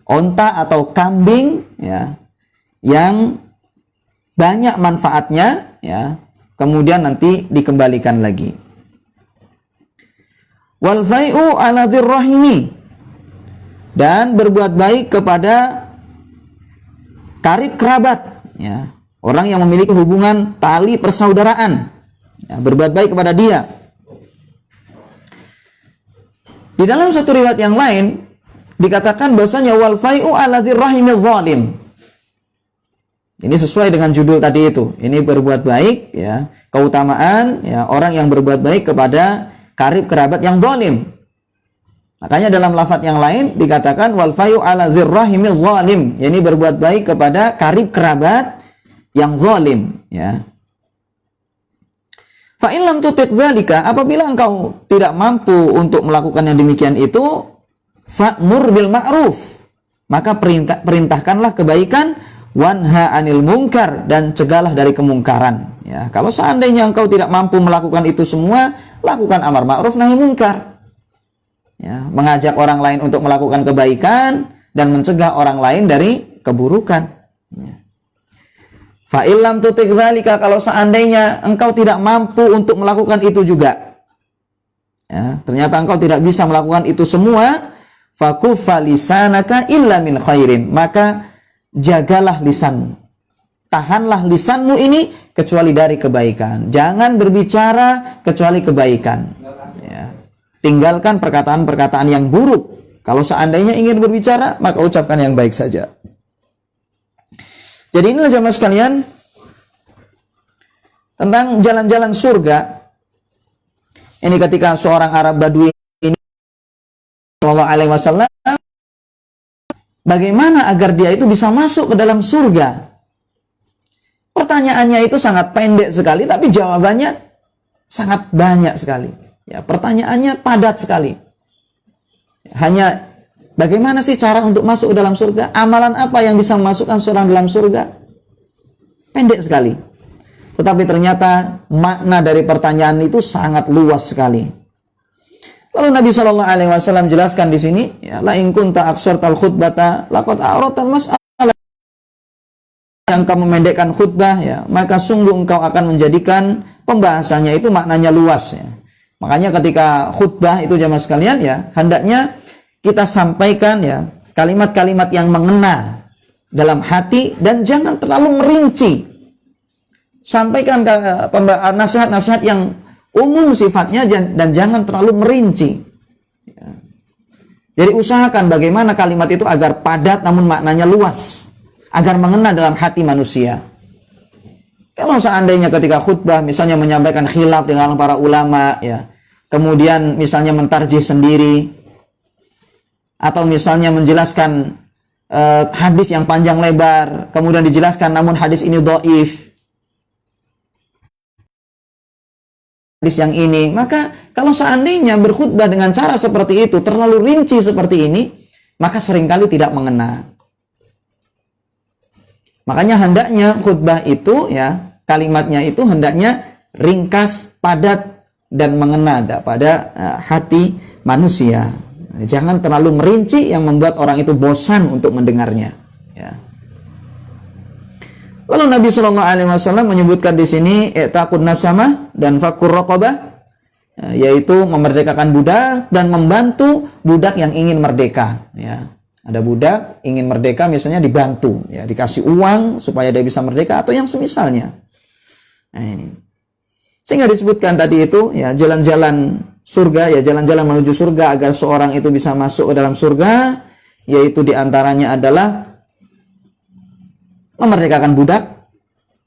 onta atau kambing ya yang banyak manfaatnya ya, kemudian nanti dikembalikan lagi. Wal fai'u ala dzirrahimi, dan berbuat baik kepada karib kerabat ya, orang yang memiliki hubungan tali persaudaraan ya, berbuat baik kepada dia. Di dalam satu riwayat yang lain dikatakan bahwasanya wal fai'u ala dzirrahimil zalim. Ini sesuai dengan judul tadi itu. Ini berbuat baik ya, keutamaan ya orang yang berbuat baik kepada karib kerabat yang zalim. Makanya dalam lafaz yang lain dikatakan wal fai'u ala dzirrahimil zalim. Ini berbuat baik kepada karib kerabat yang zalim ya. Fa in lam tutiq dzalika, apabila engkau tidak mampu untuk melakukan yang demikian itu, fa'mur bil ma'ruf, maka perintahkanlah kebaikan, wanha anil munkar, dan cegahlah dari kemungkaran ya. Kalau seandainya engkau tidak mampu melakukan itu semua, lakukan amar ma'ruf nahi munkar ya, mengajak orang lain untuk melakukan kebaikan dan mencegah orang lain dari keburukan ya. Fa illam tutik dzalika, kalau seandainya engkau tidak mampu untuk melakukan itu juga ya, ternyata engkau tidak bisa melakukan itu semua, fakuffa lisanaka illa min khairin, maka jagalah lisanmu, tahanlah lisanmu ini kecuali dari kebaikan. Jangan berbicara kecuali kebaikan ya. Tinggalkan perkataan-perkataan yang buruk. Kalau seandainya ingin berbicara, maka ucapkan yang baik saja. Jadi inilah jamaah sekalian tentang jalan-jalan surga. Ini ketika seorang Arab Badui ini sallallahu alaihi wasallam, bagaimana agar dia itu bisa masuk ke dalam surga? Pertanyaannya itu sangat pendek sekali, tapi jawabannya sangat banyak sekali. Ya, pertanyaannya padat sekali. Hanya bagaimana sih cara untuk masuk ke dalam surga? Amalan apa yang bisa memasukkan seorang dalam surga? Pendek sekali. Tetapi ternyata makna dari pertanyaan itu sangat luas sekali. Lalu Nabi Shallallahu Alaihi Wasallam jelaskan di sini, ya, la in kunta aqsartal khutbata laqad a'ratal mas'alah. Yang kamu memendekkan khutbah, ya, maka sungguh engkau akan menjadikan pembahasannya itu maknanya luas. Ya. Makanya ketika khutbah itu jamaah sekalian ya, hendaknya kita sampaikan ya kalimat-kalimat yang mengena dalam hati dan jangan terlalu merinci. Sampaikan nasihat-nasihat yang umum sifatnya dan jangan terlalu merinci. Ya. Jadi usahakan bagaimana kalimat itu agar padat namun maknanya luas, agar mengena dalam hati manusia. Kalau seandainya ketika khutbah misalnya menyampaikan khilaf dengan para ulama ya, kemudian misalnya mentarjih sendiri, atau misalnya menjelaskan hadis yang panjang lebar, kemudian dijelaskan namun hadis ini dhaif, hadis yang ini, maka kalau seandainya berkhutbah dengan cara seperti itu, terlalu rinci seperti ini, maka seringkali tidak mengena. Makanya hendaknya khutbah itu, ya, kalimatnya itu hendaknya ringkas, padat, dan mengena pada hati manusia. Jangan terlalu merinci yang membuat orang itu bosan untuk mendengarnya. Ya. Lalu Nabi Shallallahu Alaihi Wasallam menyebutkan di sini i'taqun nasamah dan fakur raqabah, yaitu memerdekakan budak dan membantu budak yang ingin merdeka. Ya. Ada budak ingin merdeka, misalnya dibantu, ya, dikasih uang supaya dia bisa merdeka atau yang semisalnya. Nah, ini. Sehingga disebutkan tadi itu, ya, jalan-jalan surga, ya, jalan-jalan menuju surga agar seorang itu bisa masuk ke dalam surga, yaitu diantaranya adalah memerdekakan budak,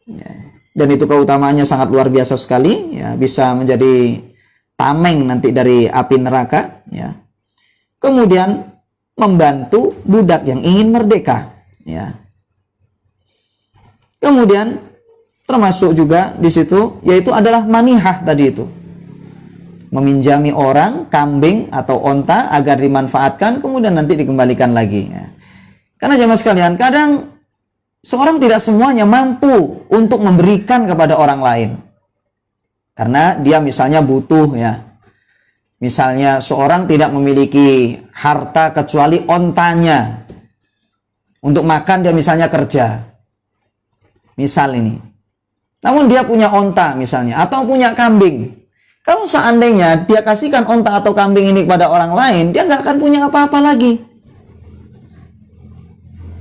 ya, dan itu keutamaannya sangat luar biasa sekali, ya, bisa menjadi tameng nanti dari api neraka, ya. Kemudian membantu budak yang ingin merdeka, ya. Kemudian termasuk juga di situ yaitu adalah manihah tadi itu. Meminjami orang kambing atau onta agar dimanfaatkan kemudian nanti dikembalikan lagi, ya. Karena jemaah sekalian, kadang seorang tidak semuanya mampu untuk memberikan kepada orang lain. Karena dia misalnya butuh, ya. Misalnya seorang tidak memiliki harta kecuali ontanya. Untuk makan dia misalnya kerja. Misal ini. Namun dia punya onta misalnya, atau punya kambing. Kalau seandainya dia kasihkan onta atau kambing ini kepada orang lain, dia nggak akan punya apa-apa lagi.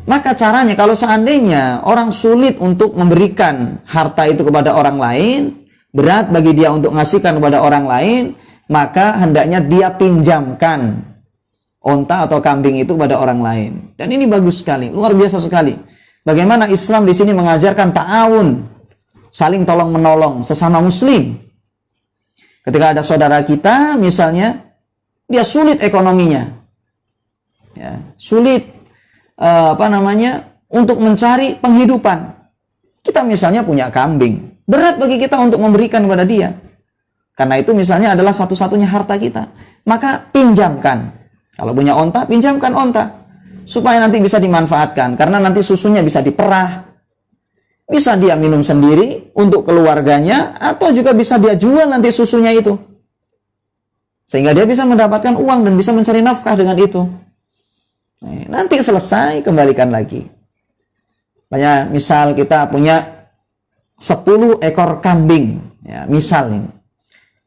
Maka caranya, kalau seandainya orang sulit untuk memberikan harta itu kepada orang lain, berat bagi dia untuk ngasihkan kepada orang lain, maka hendaknya dia pinjamkan onta atau kambing itu kepada orang lain. Dan ini bagus sekali, luar biasa sekali. Bagaimana Islam di sini mengajarkan ta'awun, saling tolong menolong sesama muslim. Ketika ada saudara kita misalnya, dia sulit ekonominya, ya, sulit untuk mencari penghidupan. Kita misalnya punya kambing, berat bagi kita untuk memberikan kepada dia. Karena itu misalnya adalah satu-satunya harta kita. Maka pinjamkan. Kalau punya onta, pinjamkan onta. Supaya nanti bisa dimanfaatkan. Karena nanti susunya bisa diperah. Bisa dia minum sendiri untuk keluarganya. Atau juga bisa dia jual nanti susunya itu. Sehingga dia bisa mendapatkan uang dan bisa mencari nafkah dengan itu. Nanti selesai, kembalikan lagi. Banyak, misal kita punya 10 ekor kambing. Ya, misal ini.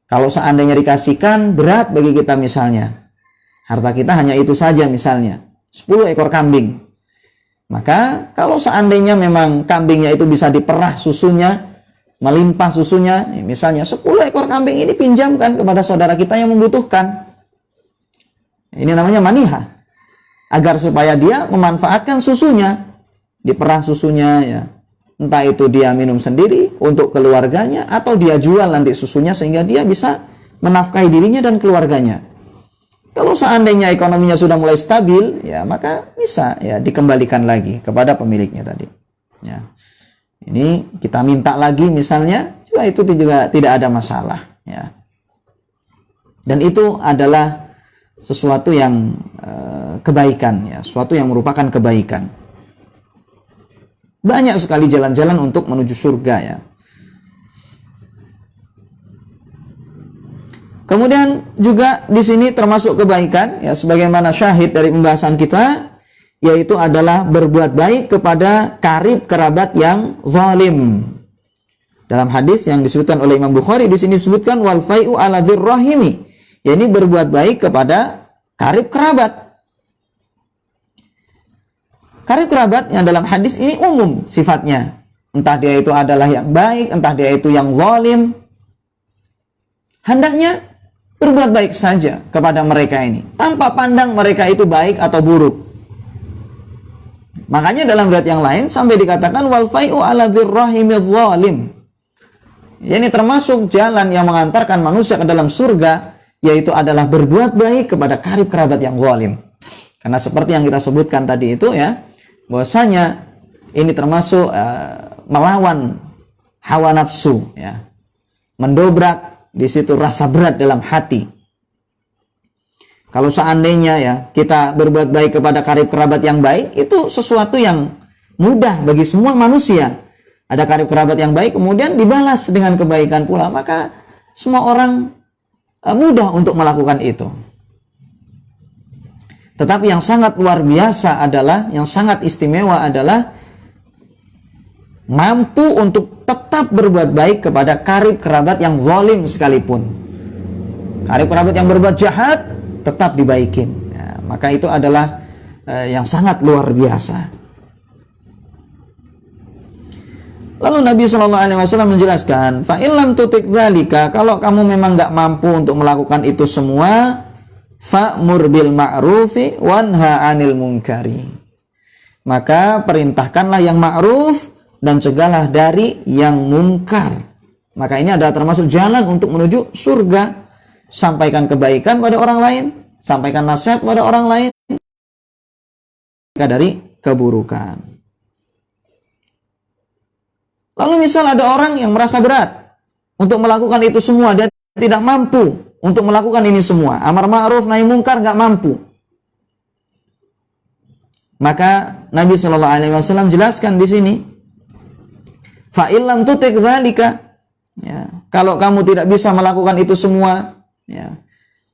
Kalau seandainya dikasihkan, berat bagi kita misalnya. Harta kita hanya itu saja misalnya. 10 ekor kambing. Maka kalau seandainya memang kambingnya itu bisa diperah susunya, melimpah susunya, misalnya 10 ekor kambing ini pinjamkan kepada saudara kita yang membutuhkan. Ini namanya manihah. Agar supaya dia memanfaatkan susunya. Diperah susunya, ya. Entah itu dia minum sendiri untuk keluarganya atau dia jual nanti susunya sehingga dia bisa menafkahi dirinya dan keluarganya. Kalau seandainya ekonominya sudah mulai stabil, ya maka bisa, ya, dikembalikan lagi kepada pemiliknya tadi. Ya. Ini kita minta lagi misalnya, juga itu juga tidak ada masalah, ya. Dan itu adalah sesuatu yang kebaikan, ya, sesuatu yang merupakan kebaikan. Banyak sekali jalan-jalan untuk menuju surga, ya. Kemudian juga di sini termasuk kebaikan, ya, sebagaimana syahid dari pembahasan kita, yaitu adalah berbuat baik kepada karib kerabat yang zalim. Dalam hadis yang disebutkan oleh Imam Bukhari di sini disebutkan wal fai'u ala dzirrahimi, yakni berbuat baik kepada karib kerabat. Karib kerabat yang dalam hadis ini umum sifatnya. Entah dia itu adalah yang baik, entah dia itu yang zalim. Hendaknya berbuat baik saja kepada mereka ini, tanpa pandang mereka itu baik atau buruk. Makanya dalam riwayat yang lain sampai dikatakan wal fai'u ala dzirrahimidz zalim. Ini termasuk jalan yang mengantarkan manusia ke dalam surga, yaitu adalah berbuat baik kepada karib kerabat yang zalim. Karena seperti yang kita sebutkan tadi itu ya, bahwasanya ini termasuk melawan hawa nafsu ya. Mendobrak di situ rasa berat dalam hati. Kalau seandainya ya kita berbuat baik kepada karib kerabat yang baik, itu sesuatu yang mudah bagi semua manusia. Ada karib kerabat yang baik kemudian dibalas dengan kebaikan pula, maka semua orang mudah untuk melakukan itu. Tetapi yang sangat luar biasa adalah, yang sangat istimewa adalah mampu untuk tetap berbuat baik kepada karib kerabat yang zalim sekalipun. Karib kerabat yang berbuat jahat tetap dibaikin. Ya, maka itu adalah yang sangat luar biasa. Lalu Nabi SAW menjelaskan, fa illam tutik dzalika, kalau kamu memang nggak mampu untuk melakukan itu semua, fa'mur bil ma'rufi wanha 'anil munkari. Maka perintahkanlah yang ma'ruf dan cegahlah dari yang munkar. Maka ini adalah termasuk jalan untuk menuju surga. Sampaikan kebaikan pada orang lain, sampaikan nasihat pada orang lain dari keburukan. Lalu misal ada orang yang merasa berat untuk melakukan itu semua, dia tidak mampu untuk melakukan ini semua, amar ma'ruf nahi munkar, nggak mampu. Maka Nabi SAW jelaskan di sini, fa illam tutik dzalika, ya, kalau kamu tidak bisa melakukan itu semua, ya,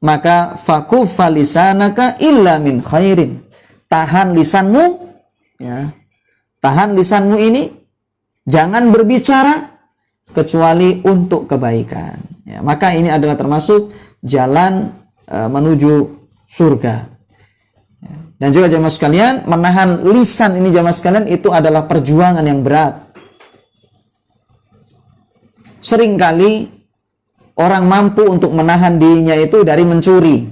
maka fakuffa lisanaka illa min khairin. Tahan lisanmu, ya, tahan lisanmu ini, jangan berbicara kecuali untuk kebaikan. Ya, maka ini adalah termasuk jalan menuju surga. Ya, dan juga jamaah sekalian, menahan lisan ini jamaah sekalian itu adalah perjuangan yang berat. Seringkali orang mampu untuk menahan dirinya itu dari mencuri,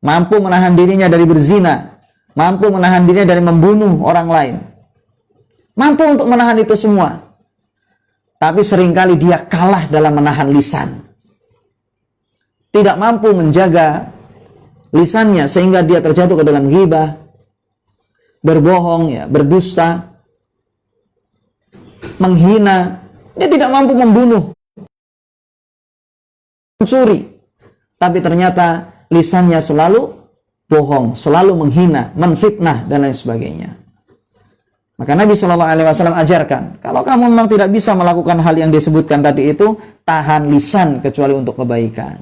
mampu menahan dirinya dari berzina, mampu menahan dirinya dari membunuh orang lain, mampu untuk menahan itu semua. Tapi seringkali dia kalah dalam menahan lisan, tidak mampu menjaga lisannya sehingga dia terjatuh ke dalam ghibah, berbohong, ya, berdusta, menghina. Dia tidak mampu membunuh, mencuri, tapi ternyata lisannya selalu bohong, selalu menghina, menfitnah dan lain sebagainya. Maka Nabi SAW ajarkan, kalau kamu memang tidak bisa melakukan hal yang disebutkan tadi itu, tahan lisan kecuali untuk kebaikan.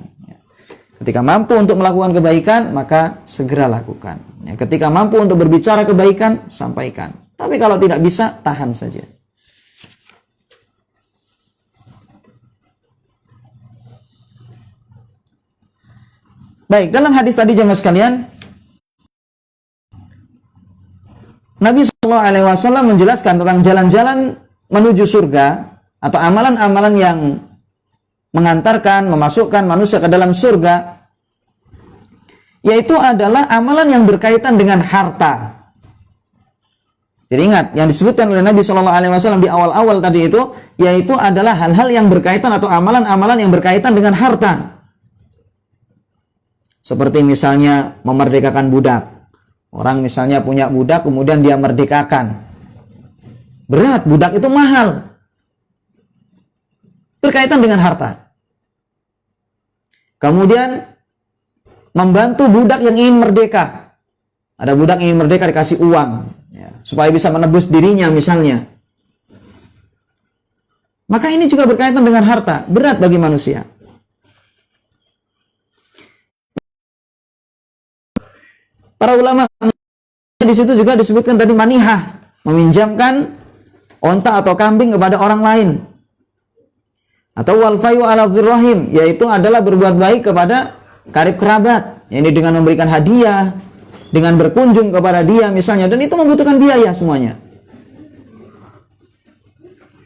Ketika mampu untuk melakukan kebaikan, maka segera lakukan. Ketika mampu untuk berbicara kebaikan, sampaikan. Tapi kalau tidak bisa, tahan saja. Baik, dalam hadis tadi jemaah sekalian, Nabi SAW menjelaskan tentang jalan-jalan menuju surga atau amalan-amalan yang mengantarkan, memasukkan manusia ke dalam surga, yaitu adalah amalan yang berkaitan dengan harta. Jadi ingat, yang disebutkan oleh Nabi SAW di awal-awal tadi itu, yaitu adalah hal-hal yang berkaitan atau amalan-amalan yang berkaitan dengan harta. Seperti misalnya memerdekakan budak. Orang misalnya punya budak, kemudian dia merdekakan. Berat, budak itu mahal. Berkaitan dengan harta. Kemudian membantu budak yang ingin merdeka. Ada budak yang ingin merdeka, dikasih uang, ya, supaya bisa menebus dirinya misalnya. Maka ini juga berkaitan dengan harta. Berat bagi manusia. Para ulama di situ juga disebutkan tadi manihah, meminjamkan onta atau kambing kepada orang lain. Atau walfayu ala dzirrahim, yaitu adalah berbuat baik kepada karib kerabat. Ini dengan memberikan hadiah, dengan berkunjung kepada dia misalnya, dan itu membutuhkan biaya semuanya.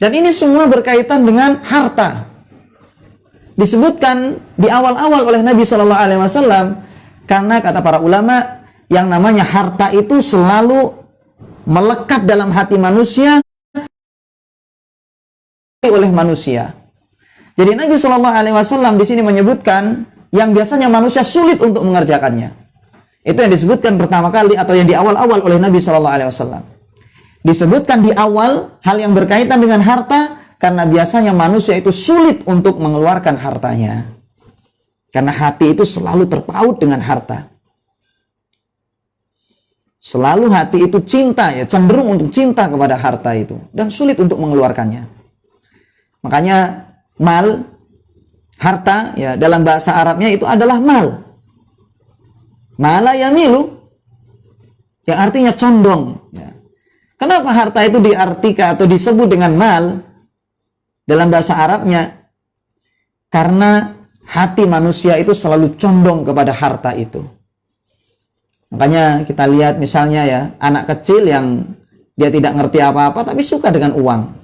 Dan ini semua berkaitan dengan harta. Disebutkan di awal-awal oleh Nabi SAW karena kata para ulama, yang namanya harta itu selalu melekat dalam hati manusia oleh manusia. Jadi Nabi SAW di sini menyebutkan yang biasanya manusia sulit untuk mengerjakannya. Itu yang disebutkan pertama kali atau yang di awal-awal oleh Nabi Shallallahu Alaihi Wasallam. Disebutkan di awal hal yang berkaitan dengan harta karena biasanya manusia itu sulit untuk mengeluarkan hartanya. Karena hati itu selalu terpaut dengan harta. Selalu hati itu cinta, ya, cenderung untuk cinta kepada harta itu dan sulit untuk mengeluarkannya. Makanya mal, harta, ya, dalam bahasa Arabnya itu adalah mal. Mala yamilu, yang artinya condong. Ya. Kenapa harta itu diartikan atau disebut dengan mal dalam bahasa Arabnya? Karena hati manusia itu selalu condong kepada harta itu. Makanya kita lihat misalnya ya, anak kecil yang dia tidak ngerti apa-apa tapi suka dengan uang.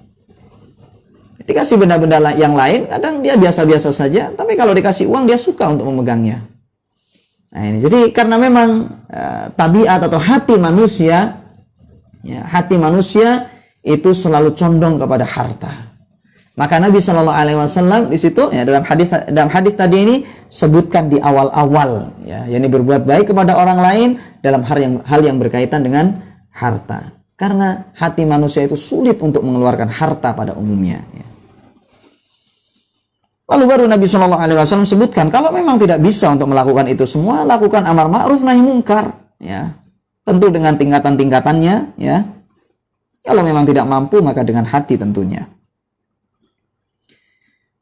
Dikasih benda-benda yang lain, kadang dia biasa-biasa saja, tapi kalau dikasih uang dia suka untuk memegangnya. Nah ini, jadi karena memang tabiat atau hati manusia, ya, hati manusia itu selalu condong kepada harta. Maka Nabi Shallallahu Alaihi Wasallam di situ, ya, dalam hadis tadi ini sebutkan di awal-awal, ya, yakni berbuat baik kepada orang lain dalam hal yang berkaitan dengan harta. Karena hati manusia itu sulit untuk mengeluarkan harta pada umumnya. Ya. Lalu baru Nabi Shallallahu Alaihi Wasallam sebutkan kalau memang tidak bisa untuk melakukan itu semua, lakukan amar ma'ruf nahi mungkar, ya, tentu dengan tingkatan-tingkatannya, ya. Kalau memang tidak mampu maka dengan hati tentunya.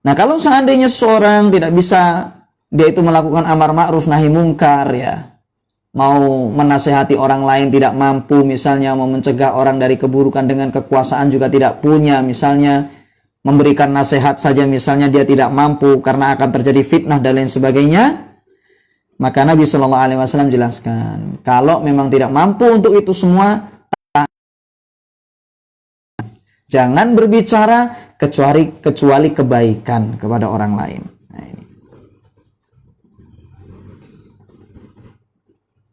Nah kalau seandainya seorang tidak bisa dia itu melakukan amar ma'ruf nahi mungkar, ya, mau menasehati orang lain tidak mampu, misalnya mau mencegah orang dari keburukan dengan kekuasaan juga tidak punya, misalnya memberikan nasihat saja misalnya dia tidak mampu karena akan terjadi fitnah dan lain sebagainya, maka Nabi Shallallahu Alaihi Wasallam jelaskan kalau memang tidak mampu untuk itu semua, jangan berbicara kecuali kebaikan kepada orang lain. Nah, ini.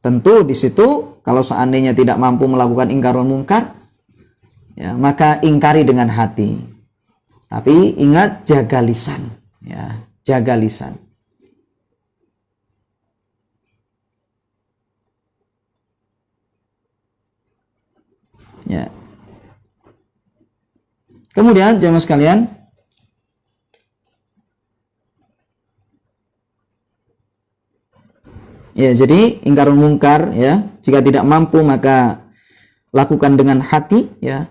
Tentu di situ kalau seandainya tidak mampu melakukan ingkarul mungkar, ya, maka ingkari dengan hati. Tapi ingat, jaga lisan, ya, jaga lisan. Ya. Kemudian jemaah sekalian, ya, jadi ingkarul mungkar, ya, jika tidak mampu maka lakukan dengan hati, ya.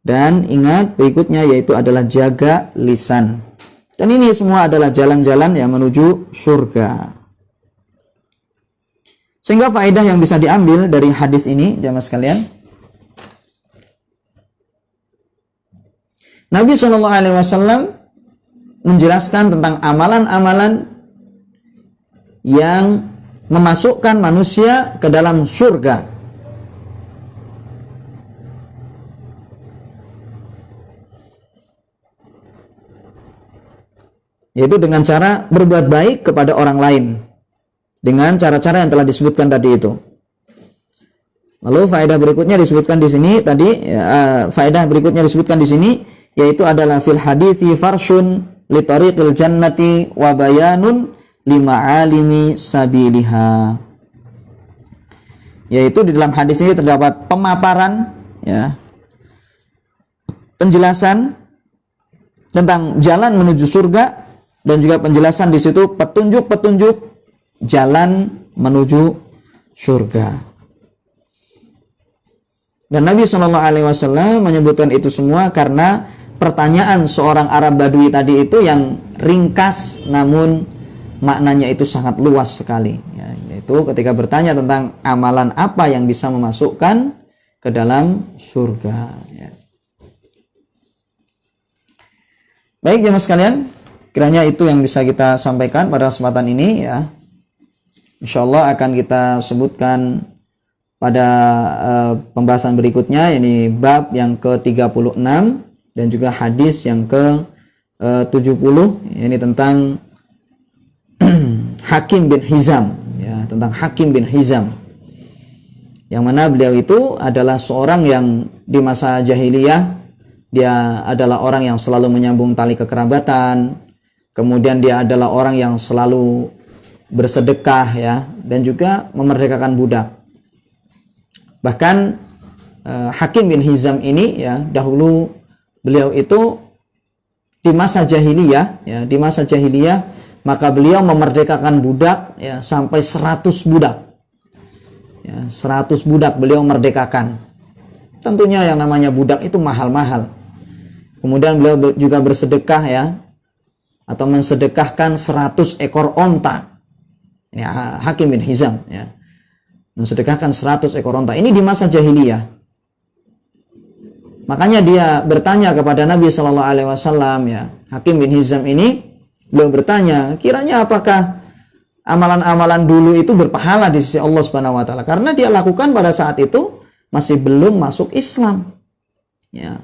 Dan ingat berikutnya yaitu adalah jaga lisan. Dan ini semua adalah jalan-jalan yang menuju surga. Sehingga faedah yang bisa diambil dari hadis ini, jemaah sekalian, Nabi Shallallahu Alaihi Wasallam menjelaskan tentang amalan-amalan yang memasukkan manusia ke dalam surga. Yaitu dengan cara berbuat baik kepada orang lain dengan cara-cara yang telah disebutkan tadi itu. Lalu faedah berikutnya disebutkan di sini tadi, faedah berikutnya disebutkan di sini yaitu adalah fil hadithi farshun li tariqil jannati wa bayanun li ma'alimi sabiliha. Yaitu di dalam hadis ini terdapat pemaparan, ya, penjelasan tentang jalan menuju surga. Dan juga penjelasan di situ petunjuk-petunjuk jalan menuju surga. Dan Nabi Shallallahu Alaihi Wasallam menyebutkan itu semua karena pertanyaan seorang Arab Badui tadi itu yang ringkas namun maknanya itu sangat luas sekali. Ya, yaitu ketika bertanya tentang amalan apa yang bisa memasukkan ke dalam surga. Ya. Baik jemaah sekalian. Kiranya itu yang bisa kita sampaikan pada kesempatan ini, ya. Insyaallah akan kita sebutkan pada pembahasan berikutnya, ini bab yang ke-36 dan juga hadis yang ke-70, ini tentang Hakim bin Hizam, ya, tentang Hakim bin Hizam. Yang mana beliau itu adalah seorang yang di masa jahiliyah dia adalah orang yang selalu menyambung tali kekerabatan. Kemudian dia adalah orang yang selalu bersedekah ya, dan juga memerdekakan budak. Bahkan Hakim bin Hizam ini ya, dahulu beliau itu di masa jahiliyah ya, di masa jahiliyah maka beliau memerdekakan budak ya sampai 100 budak. Ya, 100 budak beliau merdekakan. Tentunya yang namanya budak itu mahal-mahal. Kemudian beliau juga bersedekah ya, atau mensedekahkan 100 ekor onta. Ya, Hakim bin Hizam ya, mensedekahkan 100 ekor onta. Ini di masa jahiliyah. Makanya dia bertanya kepada Nabi Shallallahu Alaihi Wasallam ya, Hakim bin Hizam ini, beliau bertanya, kiranya apakah amalan-amalan dulu itu berpahala di sisi Allah Subhanahu Wa Taala? Karena dia lakukan pada saat itu masih belum masuk Islam. Ya,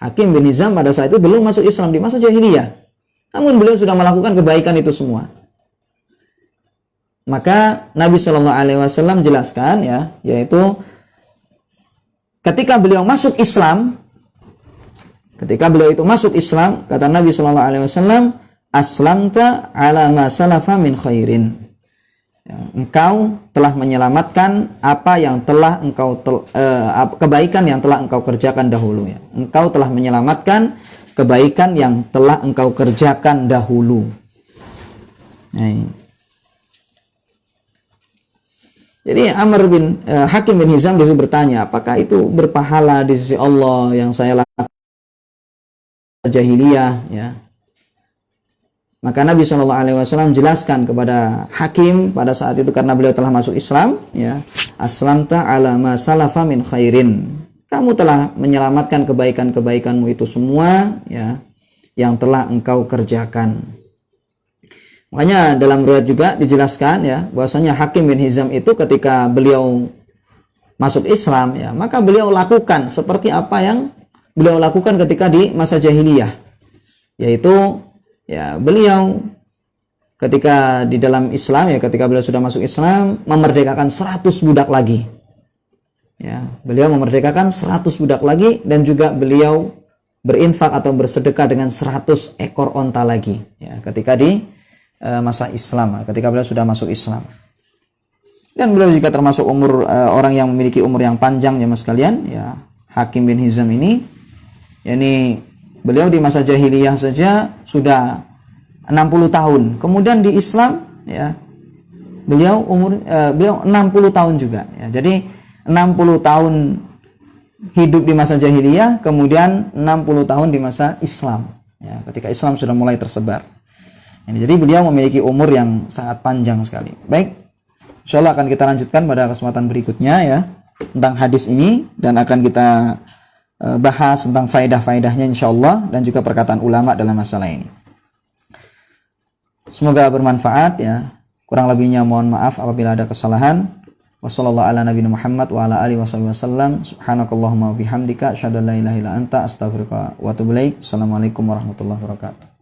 Hakim bin Hizam pada saat itu belum masuk Islam, di masa jahiliyah. Namun beliau sudah melakukan kebaikan itu semua. Maka Nabi Shallallahu Alaihi Wasallam jelaskan ya, yaitu ketika beliau masuk Islam, ketika beliau itu masuk Islam, kata Nabi Shallallahu Alaihi Wasallam, aslamta ala ma salafa min khairin. Ya, engkau telah menyelamatkan apa yang telah kebaikan yang telah engkau kerjakan dahulu ya. Engkau telah menyelamatkan kebaikan yang telah engkau kerjakan dahulu. Nah, jadi Hakim bin Hizam disitu bertanya, apakah itu berpahala di sisi Allah yang saya lakukan jahiliyah ya. Maka Nabi Shallallahu Alaihi Wasallam jelaskan kepada Hakim pada saat itu, karena beliau telah masuk Islam ya, aslamta ala ma salafa min khairin. Kamu telah menyelamatkan kebaikan-kebaikanmu itu semua ya, yang telah engkau kerjakan. Makanya dalam riwayat juga dijelaskan ya, bahwasanya Hakim bin Hizam itu ketika beliau masuk Islam ya, maka beliau lakukan seperti apa yang beliau lakukan ketika di masa jahiliyah, yaitu ya, beliau ketika di dalam Islam ya, ketika beliau sudah masuk Islam, memerdekakan 100 budak lagi. Ya, beliau memerdekakan 100 budak lagi, dan juga beliau berinfak atau bersedekah dengan 100 ekor onta lagi. Ya, ketika di masa Islam, ketika beliau sudah masuk Islam. Dan beliau juga termasuk orang yang memiliki umur yang panjang ya mas kalian. Ya, Hakim bin Hizam ini, yakni beliau di masa jahiliyah saja sudah 60 tahun. Kemudian di Islam ya, beliau 60 tahun juga ya. Jadi 60 tahun hidup di masa jahiliyah, kemudian 60 tahun di masa Islam ya, ketika Islam sudah mulai tersebar. Jadi beliau memiliki umur yang sangat panjang sekali. Baik, insyaallah akan kita lanjutkan pada kesempatan berikutnya ya, tentang hadis ini, dan akan kita bahas tentang faedah-faedahnya insyaallah, dan juga perkataan ulama dalam masalah ini. Semoga bermanfaat ya. Kurang lebihnya mohon maaf apabila ada kesalahan. Wassallallahu ala nabiyina Muhammad wa ala alihi wasallam. Subhanakallahumma wa bihamdika asyhadu an la ilaha illa anta astaghfiruka wa atubu ilaik. Assalamualaikum warahmatullahi wabarakatuh.